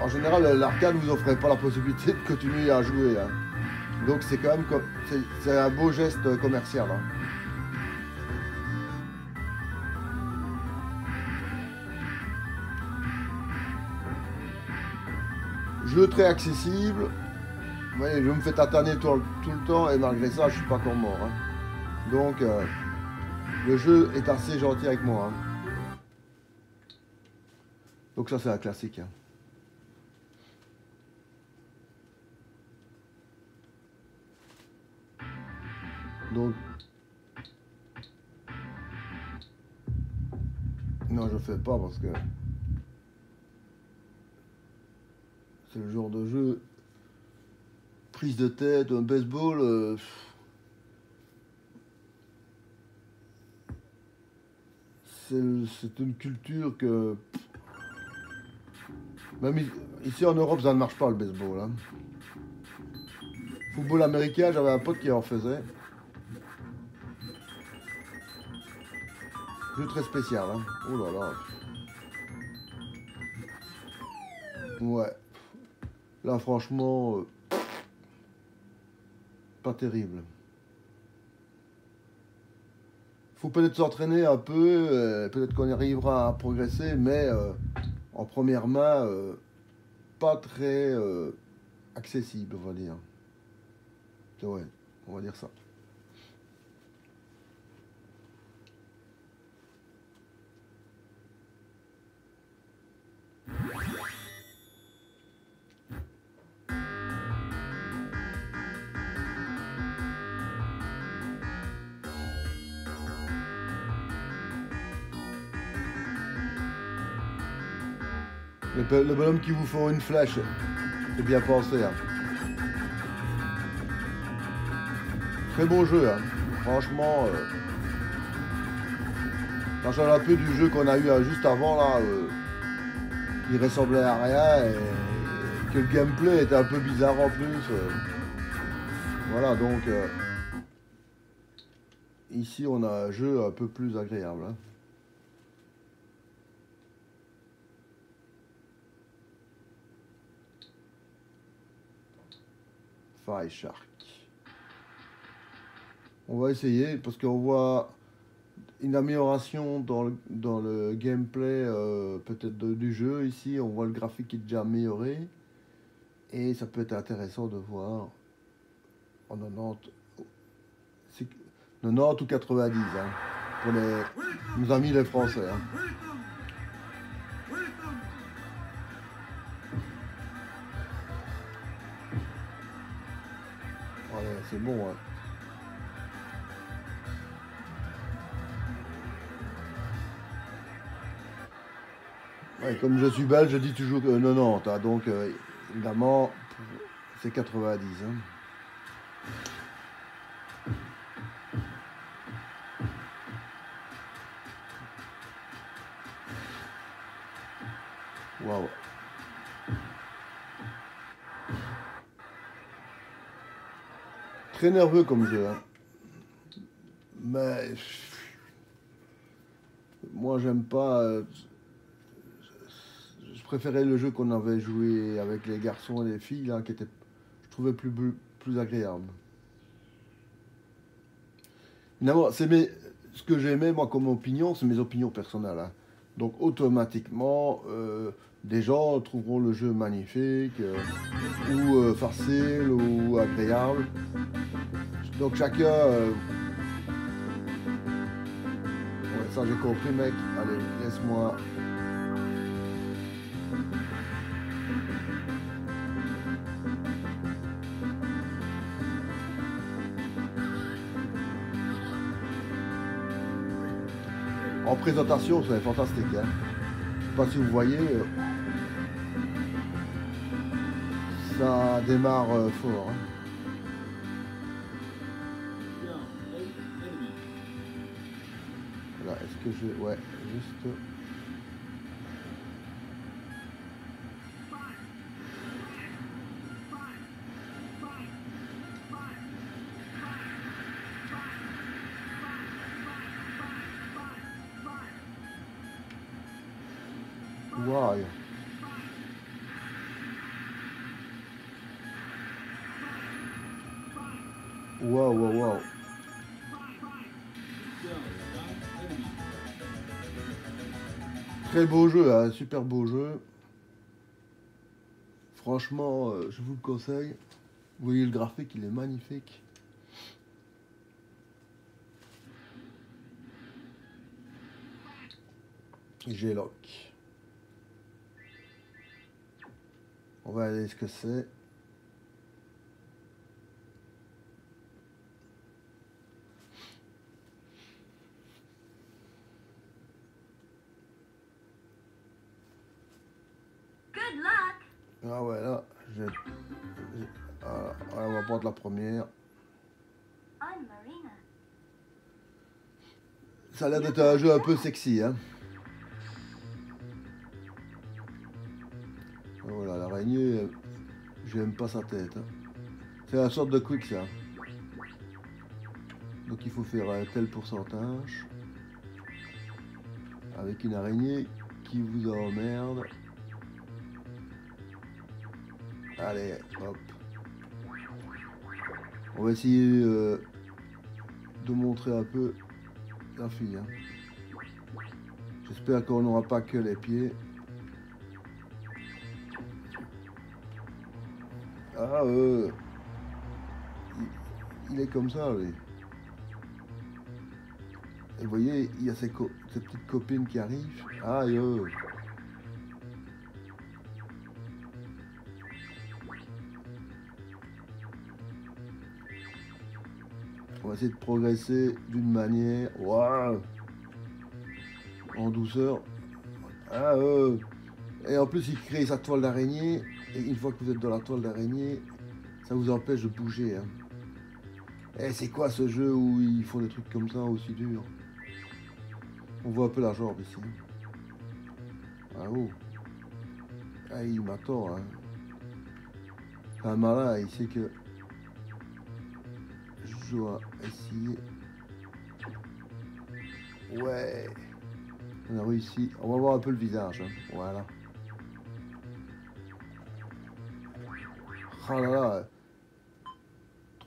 En général, l'arcade ne vous offrait pas la possibilité de continuer à jouer. Hein. Donc c'est quand même c'est un beau geste commercial. Hein. Jeu très accessible. Vous voyez, je me fais tataner tout le temps et malgré ça, je suis pas encore mort. Hein. Donc, le jeu est assez gentil avec moi. Hein. Donc ça, c'est un classique. Hein. Donc, non, je fais pas parce que c'est le genre de jeu prise de tête, un baseball. C'est une culture que même ici en Europe, ça ne marche pas le baseball. Hein. Football américain, j'avais un pote qui en faisait. Jeu très spécial. Hein. Oh là là. Ouais. Là, franchement, pas terrible. Faut peut-être s'entraîner un peu, peut-être qu'on arrivera à progresser, mais en première main, pas très accessible, on va dire. Ouais, on va dire ça. Le bonhomme qui vous faut une flèche, c'est bien pensé. Hein. Très bon jeu, hein. Franchement. Quand j'en ai un peu du jeu qu'on a eu juste avant, là, qui ressemblait à rien et que le gameplay était un peu bizarre en plus. Voilà, donc ici on a un jeu un peu plus agréable. Hein. Fire Shark. On va essayer parce qu'on voit une amélioration dans le gameplay peut-être du jeu ici. On voit le graphique qui est déjà amélioré et ça peut être intéressant de voir en 90 ou 90 hein, pour nos amis les Français. Hein. Ouais, c'est bon. Hein. Ouais, comme je suis belge, je dis toujours 90. Hein, donc, évidemment, c'est 90. Hein. Waouh. Très nerveux comme jeu. Hein. Mais moi, j'aime pas. Je préférais le jeu qu'on avait joué avec les garçons et les filles, là, qui était, je trouvais plus agréable. Évidemment, ce que j'aimais, moi, comme opinion, c'est mes opinions personnelles. Hein. Donc, automatiquement, des gens trouveront le jeu magnifique, ou facile, ou agréable. Donc, chacun... Ouais, ça, j'ai compris, mec. Allez, laisse-moi... En présentation, c'est fantastique. Hein. Je sais pas si vous voyez, ça démarre fort. Hein. Voilà, est-ce que je... Ouais, juste... Waouh. Waouh, waouh, waouh. Très beau jeu, hein, super beau jeu. Franchement, je vous le conseille. Vous voyez le graphique, il est magnifique. G-Lock. On va aller ce que c'est. Ah ouais, là, on va prendre la première. Ça a l'air d'être un jeu un peu sexy, hein. Voilà, l'araignée, j'aime pas sa tête. Hein. C'est la sorte de quick, ça. Donc il faut faire un tel pourcentage avec une araignée qui vous emmerde. Allez, hop. On va essayer de montrer un peu la fille. Hein. J'espère qu'on n'aura pas que les pieds. Ah, il est comme ça, lui. Et vous voyez, il y a ces petites copines qui arrivent. Aïe, On va essayer de progresser d'une manière. Waouh! En douceur. Ah, Et en plus, il crée sa toile d'araignée. Et une fois que vous êtes dans la toile d'araignée, ça vous empêche de bouger. Hein. Et c'est quoi ce jeu où ils font des trucs comme ça aussi durs? On voit un peu la jambe ici. Ah oh. Ah, il m'attend. Hein. Un malin, il sait que je dois essayer. Ouais. On a réussi. On va voir un peu le visage. Hein. Voilà. Ah là là.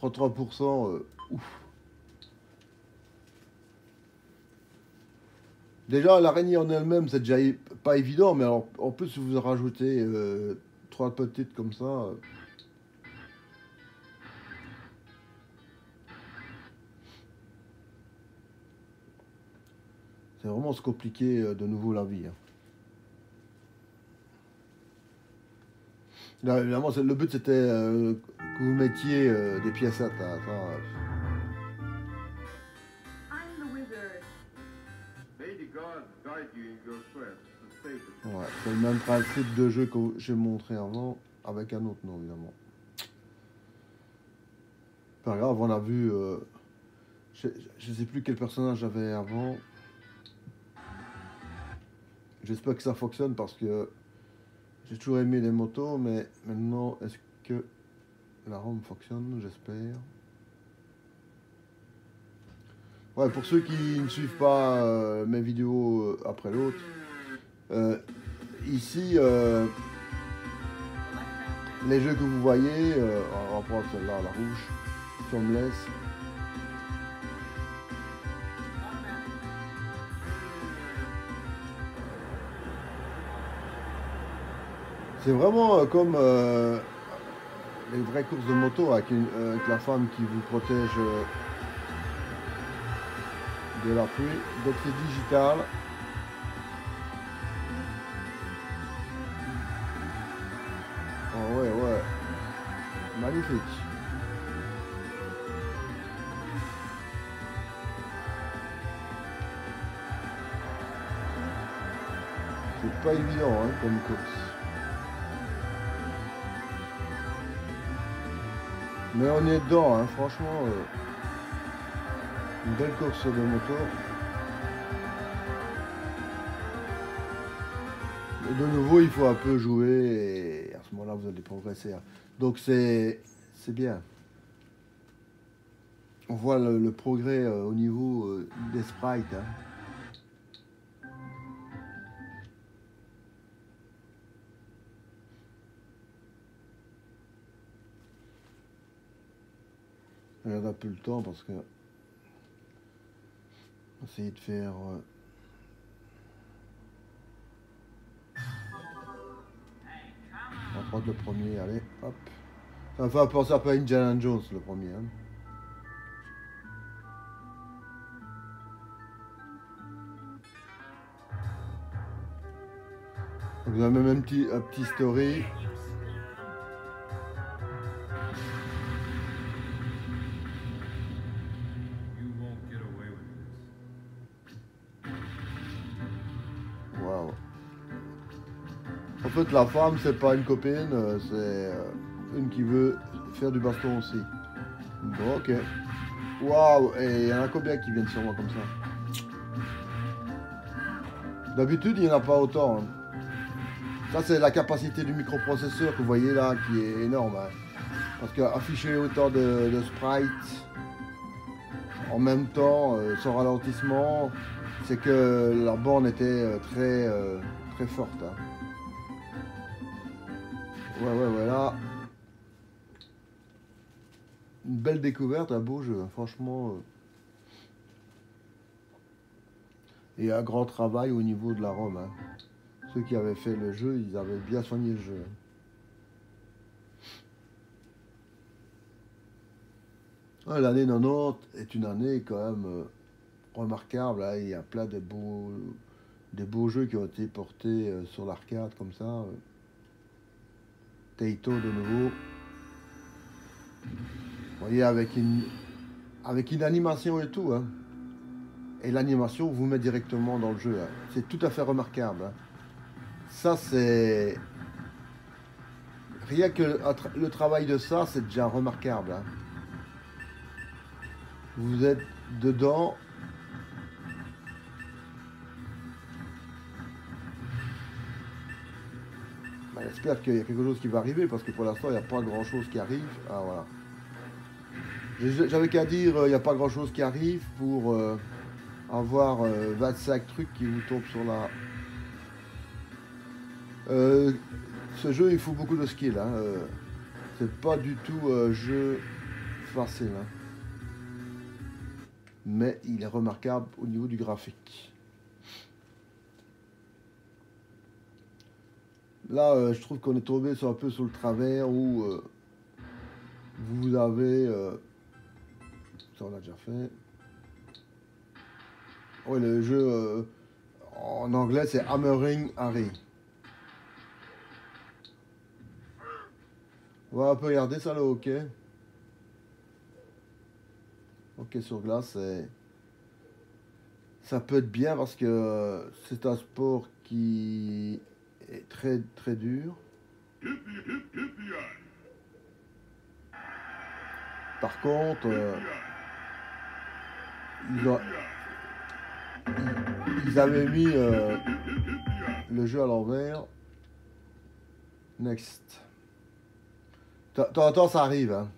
33%. Ouf. Déjà, l'araignée en elle-même, c'est déjà pas évident, mais alors, en plus, vous rajoutez 3 petites comme ça. C'est vraiment se compliquer de nouveau la vie. Hein. Là, évidemment, le but, c'était que vous mettiez des piécettes. Hein, ouais, c'est le même principe de jeu que j'ai montré avant, avec un autre nom, évidemment. Pas grave, on a vu... je ne sais plus quel personnage j'avais avant. J'espère que ça fonctionne parce que j'ai toujours aimé les motos, mais maintenant, est-ce que la ROM fonctionne? J'espère. Ouais, pour ceux qui ne suivent pas mes vidéos après l'autre, ici, les jeux que vous voyez, on va prendre celle-là, la rouge, si on me laisse. C'est vraiment comme les vraies courses de moto avec la femme qui vous protège de la pluie. Donc c'est digital. Oh ouais, ouais. Magnifique. C'est pas évident hein, comme course. Mais on est dedans, hein, franchement. Une belle course de moto. Et de nouveau, il faut un peu jouer et à ce moment-là, vous allez progresser. Hein. Donc c'est bien. On voit le progrès au niveau, des sprites. Hein. Je regarde un peu le temps parce que essayer de faire on va prendre le premier, allez, hop. Ça me fait penser un peu à Indiana Jones le premier. Hein. Donc, vous avez même un petit story. Waouh. En fait, la femme, c'est pas une copine, c'est une qui veut faire du baston aussi. Bon, ok. Waouh, et il y en a combien qui viennent sur moi comme ça? D'habitude, il n'y en a pas autant. Hein. Ça, c'est la capacité du microprocesseur que vous voyez là, qui est énorme. Hein. Parce qu'afficher autant de sprites en même temps, sans ralentissement, c'est que la borne était très forte. Hein. Ouais, voilà. Une belle découverte, un beau jeu, franchement. Et un grand travail au niveau de la ROM. Hein. Ceux qui avaient fait le jeu, ils avaient bien soigné le jeu. Ah, l'année 90 est une année quand même remarquable. Hein. Il y a plein de beaux jeux qui ont été portés sur l'arcade comme ça. Taito de nouveau. Vous voyez, avec une animation et tout. Hein. Et l'animation vous met directement dans le jeu. Hein. C'est tout à fait remarquable. Hein. Ça, c'est... Rien que le travail de ça, c'est déjà remarquable. Hein. Vous êtes dedans. Ben, j'espère qu'il y a quelque chose qui va arriver parce que pour l'instant, il n'y a pas grand chose qui arrive. Ah, voilà. J'avais qu'à dire, il n'y a pas grand chose qui arrive pour avoir 25 trucs qui vous tombent sur la... ce jeu, il faut beaucoup de skill. Hein. C'est pas du tout jeu facile. Hein. Mais il est remarquable au niveau du graphique. Là, je trouve qu'on est tombé un peu sur le travers où vous avez... ça, on a déjà fait. Oui, le jeu en anglais, c'est Hammering Harry. On va un peu regarder ça, le hockey. Hockey sur glace, ça peut être bien parce que c'est un sport qui est très dur. Par contre, ils avaient mis le jeu à l'envers. Next. De temps en temps, ça arrive. Hein.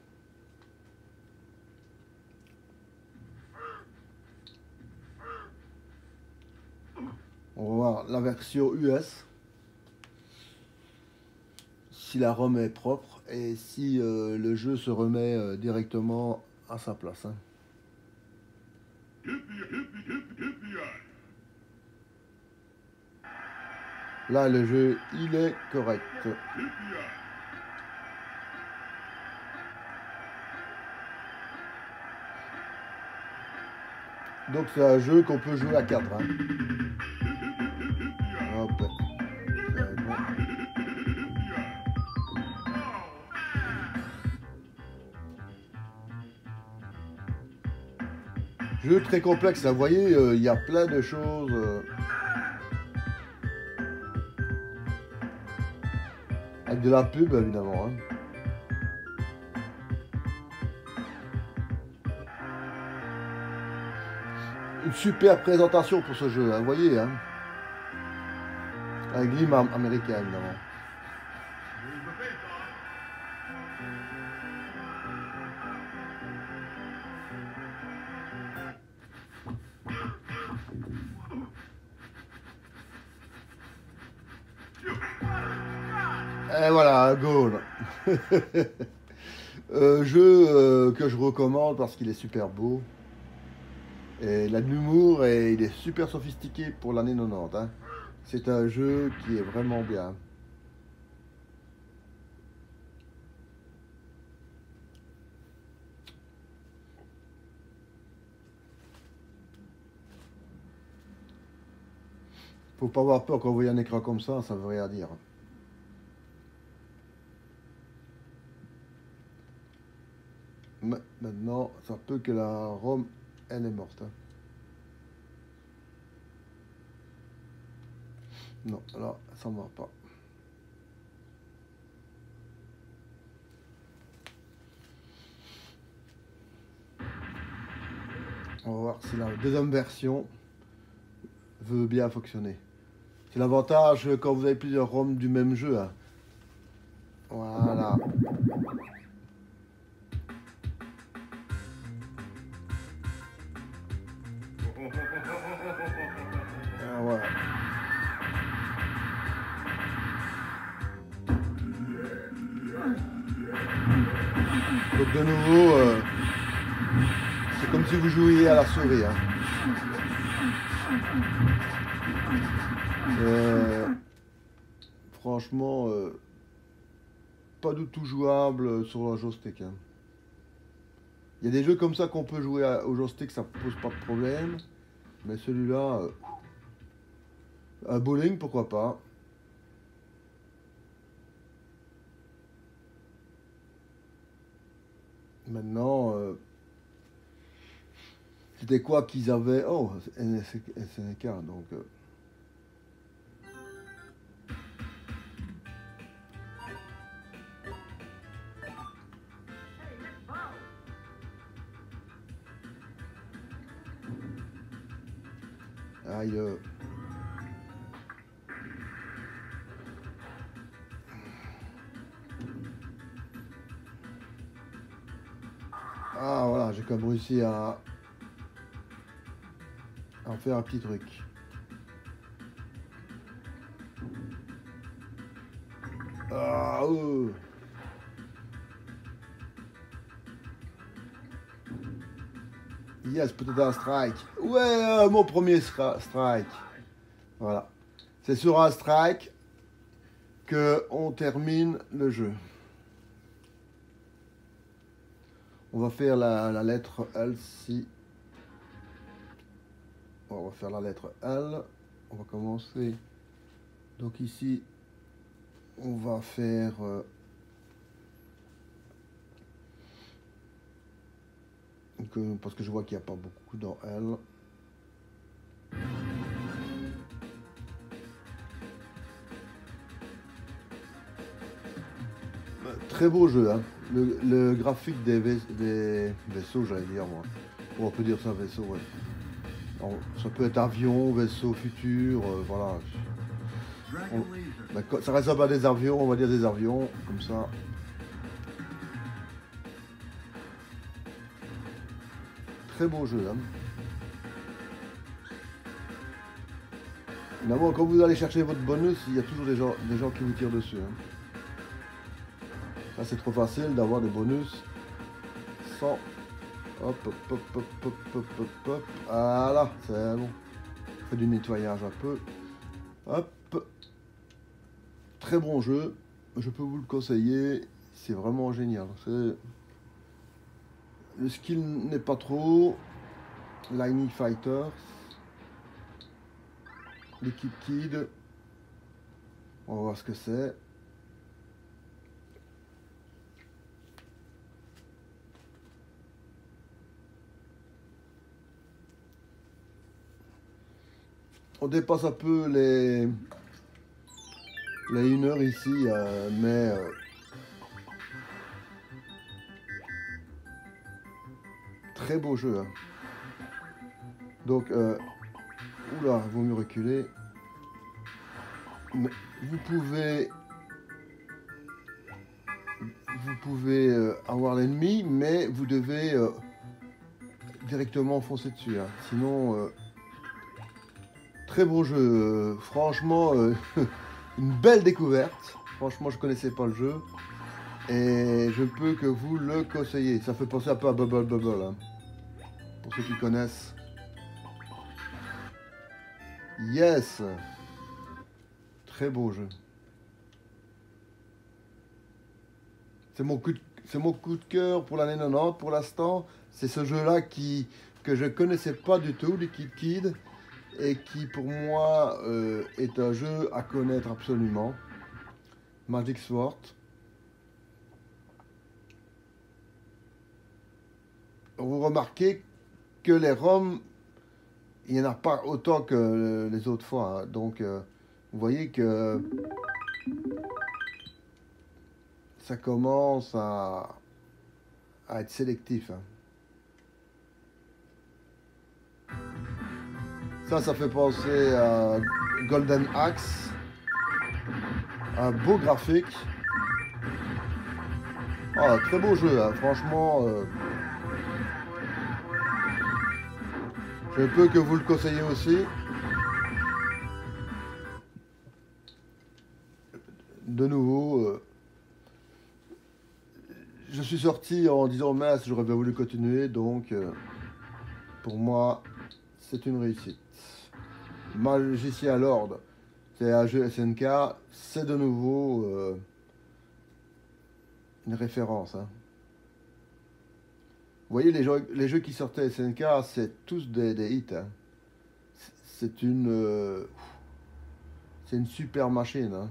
On va voir la version US. Si la ROM est propre et si le jeu se remet directement à sa place. Hein. Là, le jeu, il est correct. Donc c'est un jeu qu'on peut jouer à 4. Hein. Hop. Jeu très complexe, vous voyez, il y a plein de choses. Avec de la pub, évidemment. Hein. Une super présentation pour ce jeu, hein, vous voyez. Hein. Avec l'hymne américain, évidemment. Et voilà, goal. Jeu que je recommande parce qu'il est super beau. Et il a de l'humour et il est super sophistiqué pour l'année 90. Hein. C'est un jeu qui est vraiment bien. Faut pas avoir peur quand vous voyez un écran comme ça veut rien dire. Mais maintenant, ça peut que la Rome, elle est morte. Hein. Non, là, ça ne va pas. On va voir si la deuxième version veut bien fonctionner. C'est l'avantage quand vous avez plusieurs ROM du même jeu. Hein. Voilà. Ah, voilà. Donc de nouveau, c'est comme si vous jouiez à la souris. Hein. Franchement, pas du tout jouable sur un joystick. Hein. Il y a des jeux comme ça qu'on peut jouer au joystick, ça pose pas de problème. Mais celui-là, un bowling, pourquoi pas. Maintenant, c'était quoi qu'ils avaient? Oh, SNK, donc... Aïe. Ah voilà, j'ai comme réussi à en faire un petit truc. Ah Yes, peut-être un strike. Ouais, mon premier strike. Voilà. C'est sur un strike que on termine le jeu. On va faire la lettre L si. On va faire la lettre L. On va commencer. Donc ici, on va faire. Parce que je vois qu'il n'y a pas beaucoup dans L. Très beau jeu, hein. Le graphique des vaisseaux, j'allais dire moi. Bon, on peut dire ça vaisseau, ouais. Alors, ça peut être avion, vaisseau futur, voilà. Ça reste pas des avions, on va dire des avions, comme ça. Très beau jeu, hein. D'abord, quand vous allez chercher votre bonus, il y a toujours des gens qui vous tirent dessus. Hein. Ça, c'est trop facile d'avoir des bonus sans... Hop, hop, hop, hop, hop, hop, hop, hop. Voilà, c'est bon. On fait du nettoyage un peu. Hop. Très bon jeu. Je peux vous le conseiller. C'est vraiment génial. Le skill n'est pas trop. Lightning Fighters. L'équipe Kid. On va voir ce que c'est. On dépasse un peu les 1 heure ici, mais très beau jeu. Hein. Donc, oula, vaut mieux reculer. Mais vous pouvez avoir l'ennemi, mais vous devez directement foncer dessus. Hein. Sinon, très beau jeu. Franchement, une belle découverte. Franchement, je connaissais pas le jeu. Et je peux que vous le conseiller. Ça fait penser un peu à Bubble Bubble, hein, pour ceux qui connaissent. Yes! Très beau jeu. C'est mon coup de cœur pour l'année 90 pour l'instant. C'est ce jeu-là que je connaissais pas du tout, Liquid Kid, et qui pour moi est un jeu à connaître absolument. Magic Sword. Vous remarquez que les ROM, il n'y en a pas autant que les autres fois, hein. Donc vous voyez que ça commence à être sélectif, hein. Ça fait penser à Golden Axe. Un beau graphique. Ah, très beau jeu, hein. Franchement. Je peux que vous le conseiller aussi. De nouveau, je suis sorti en disant mince, j'aurais bien voulu continuer, donc pour moi, c'est une réussite. Magicien Lord, c'est un jeu SNK, c'est de nouveau une référence, hein. Vous voyez, les jeux qui sortaient SNK, c'est tous des hits, hein. C'est c'est une super machine, hein.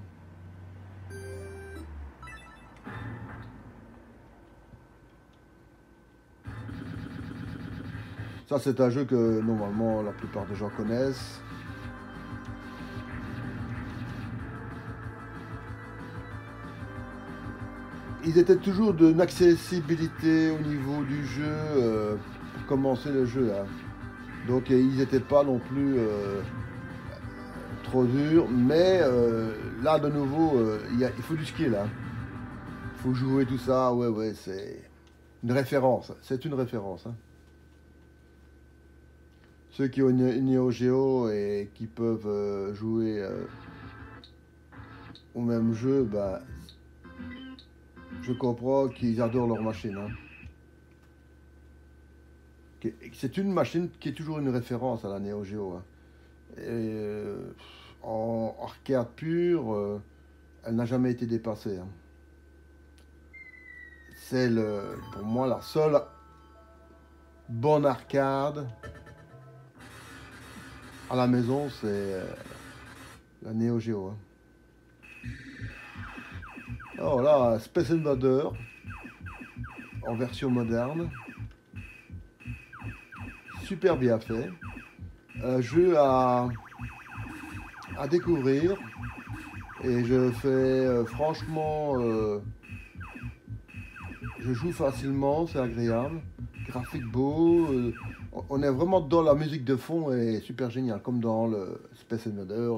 Ça, c'est un jeu que normalement la plupart des gens connaissent. Ils étaient toujours d'une accessibilité au niveau du jeu pour commencer le jeu, hein. Donc ils n'étaient pas non plus trop durs, mais là de nouveau il faut du skill, hein. Il faut jouer tout ça, ouais, c'est une référence, c'est une référence, hein. Ceux qui ont une Neo Geo et qui peuvent jouer au même jeu, bah, je comprends qu'ils adorent leur machine, hein. C'est une machine qui est toujours une référence à la Neo Geo, hein. Et, en arcade pure, elle n'a jamais été dépassée, hein. C'est pour moi la seule bonne arcade à la maison, c'est la Neo Geo, hein. Alors là, Space Invader en version moderne, super bien fait, un jeu à découvrir, et je fais franchement, je joue facilement, c'est agréable, graphique beau, on est vraiment dans la musique de fond et super génial, comme dans le Space Invader,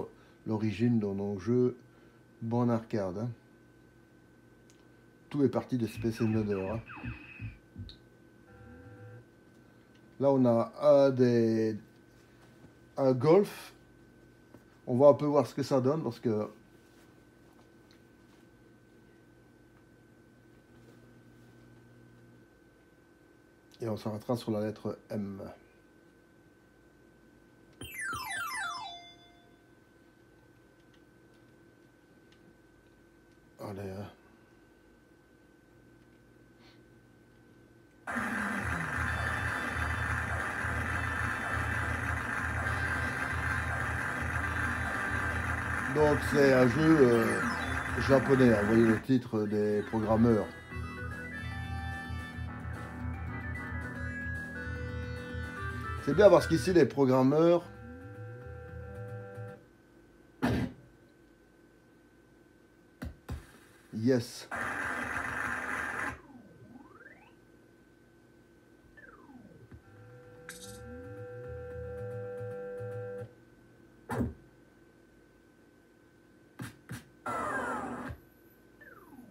l'origine de nos jeux, bon arcade, hein. Tout est parti de Space Invader, hein. Là on a un golf, on va un peu voir ce que ça donne parce que et on s'arrêtera sur la lettre M. Allez, hein. Donc c'est un jeu japonais, hein. Vous voyez le titre des programmeurs. C'est bien parce qu'ici les programmeurs yes.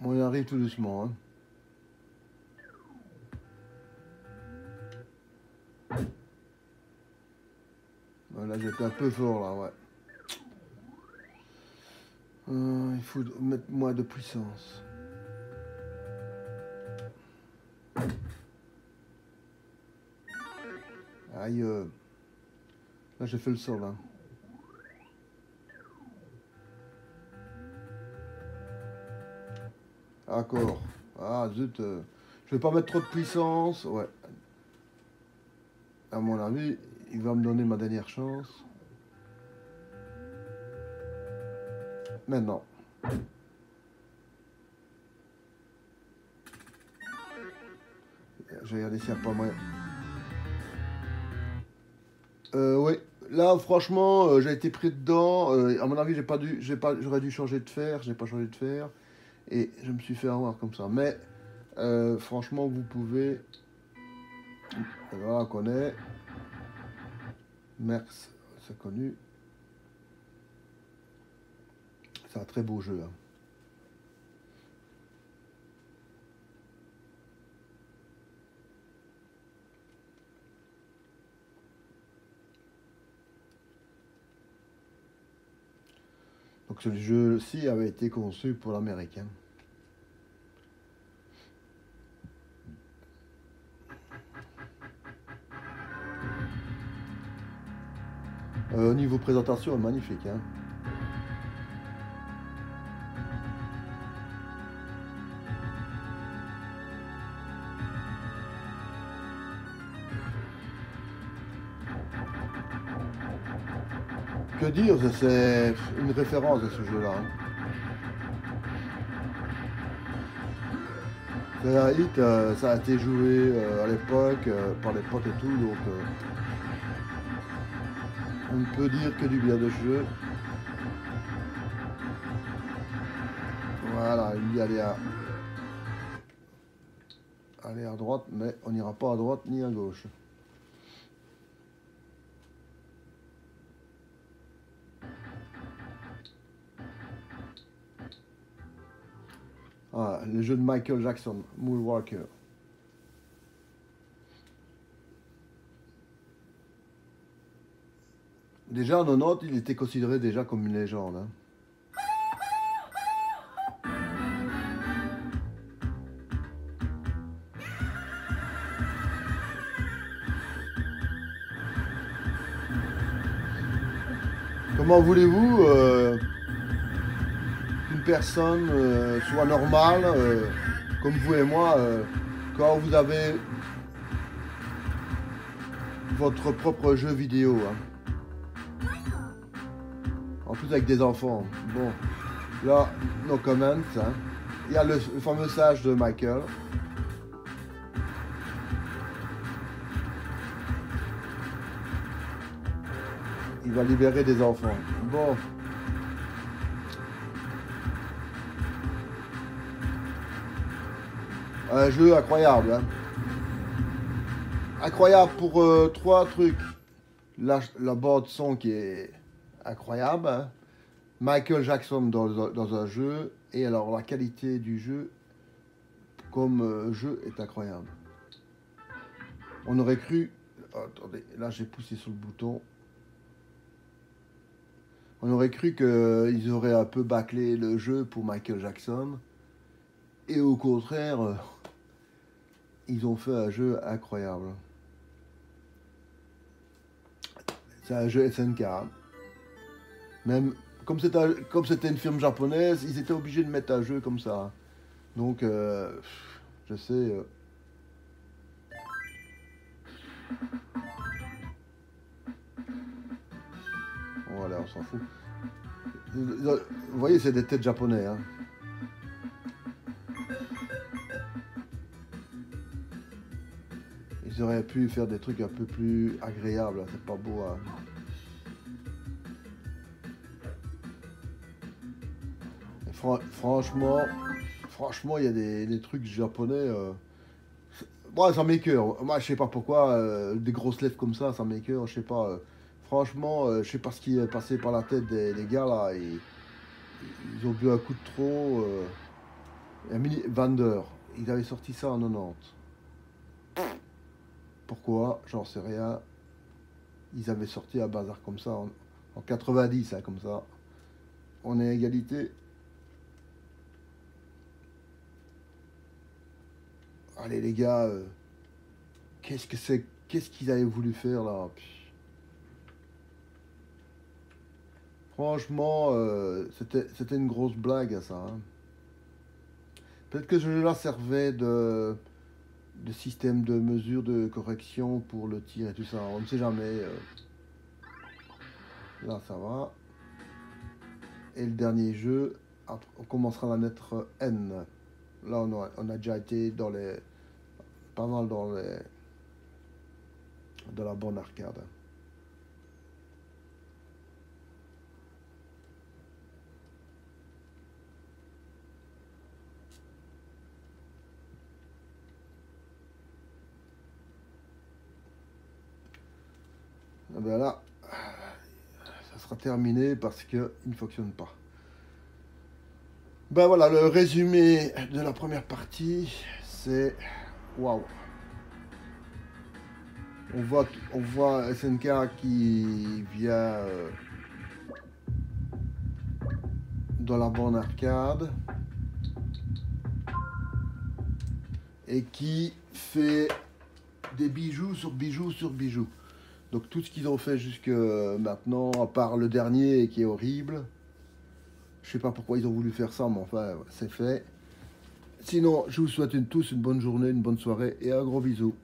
On y arrive tout doucement, hein. Voilà, j'étais un peu fort là, ouais. Il faut mettre moins de puissance. Aïe. Là, j'ai fait le sol. Hein. D'accord. Ah, zut. Je vais pas mettre trop de puissance. Ouais. À mon avis, il va me donner ma dernière chance. Maintenant. Je vais regarder s'il n'y a pas moyen. Oui. Là, franchement, j'ai été pris dedans. À mon avis, j'aurais dû changer de fer. Je n'ai pas changé de fer. Et je me suis fait avoir comme ça. Mais, franchement, vous pouvez... Voilà, on connaît. Merx, c'est connu. C'est un très beau jeu. Hein. Donc ce jeu-ci avait été conçu pour l'américain. Au niveau présentation, magnifique. Hein. Que dire, c'est une référence à ce jeu-là. Hein. C'est un hit, ça a été joué à l'époque, par les potes et tout, donc on ne peut dire que du bien de ce jeu. Voilà, il y aller à droite, mais on n'ira pas à droite ni à gauche. Ah, le jeu de Michael Jackson, Moonwalker. Déjà en 90, il était considéré déjà comme une légende. Hein. Comment voulez-vous qu'une personne soit normale, comme vous et moi, quand vous avez votre propre jeu vidéo hein. En plus avec des enfants. Bon, là, no comments. Hein. Il y a le fameux sage de Michael. Il va libérer des enfants. Bon. Un jeu incroyable. Hein. Incroyable pour trois trucs. La bande son qui est incroyable. Hein. Michael Jackson dans un jeu. Et alors la qualité du jeu comme jeu est incroyable. On aurait cru... Oh, attendez, là j'ai poussé sur le bouton. On aurait cru qu'ils auraient un peu bâclé le jeu pour Michael Jackson. Et au contraire, ils ont fait un jeu incroyable. C'est un jeu SNK. Même comme c'était une firme japonaise, ils étaient obligés de mettre un jeu comme ça. Donc, je sais. Voilà, on s'en fout. Vous voyez, c'est des têtes japonais. Hein. Ils auraient pu faire des trucs un peu plus agréables. C'est pas beau. Hein. Franchement, il y a des trucs japonais. Moi, ça m'écoeure. Moi, je sais pas pourquoi. Des grosses lèvres comme ça m'écoeure. Je sais pas. Franchement, je sais pas ce qui est passé par la tête des gars là. Ils ont bu un coup de trop. Vander. Ils avaient sorti ça en 90. Pourquoi? J'en sais rien. Ils avaient sorti un bazar comme ça en 90, hein, comme ça. On est à égalité. Allez les gars, qu'est-ce que c'est qu'est-ce qu'ils avaient voulu faire là? Franchement, c'était une grosse blague à ça, hein. Peut-être que ce jeu-là servait de système de mesure de correction pour le tir et tout ça. On ne sait jamais. Là, ça va. Et le dernier jeu, on commencera la lettre N. Là, on a déjà été dans les, pas mal dans la borne arcade. Et bien là, ça sera terminé parce qu'il ne fonctionne pas. Ben voilà, le résumé de la première partie, c'est waouh. On voit SNK qui vient dans la borne arcade et qui fait des bijoux sur bijoux sur bijoux. Donc tout ce qu'ils ont fait jusque maintenant, à part le dernier qui est horrible, je sais pas pourquoi ils ont voulu faire ça, mais enfin c'est fait. Sinon, je vous souhaite tous une bonne journée, une bonne soirée et un gros bisou.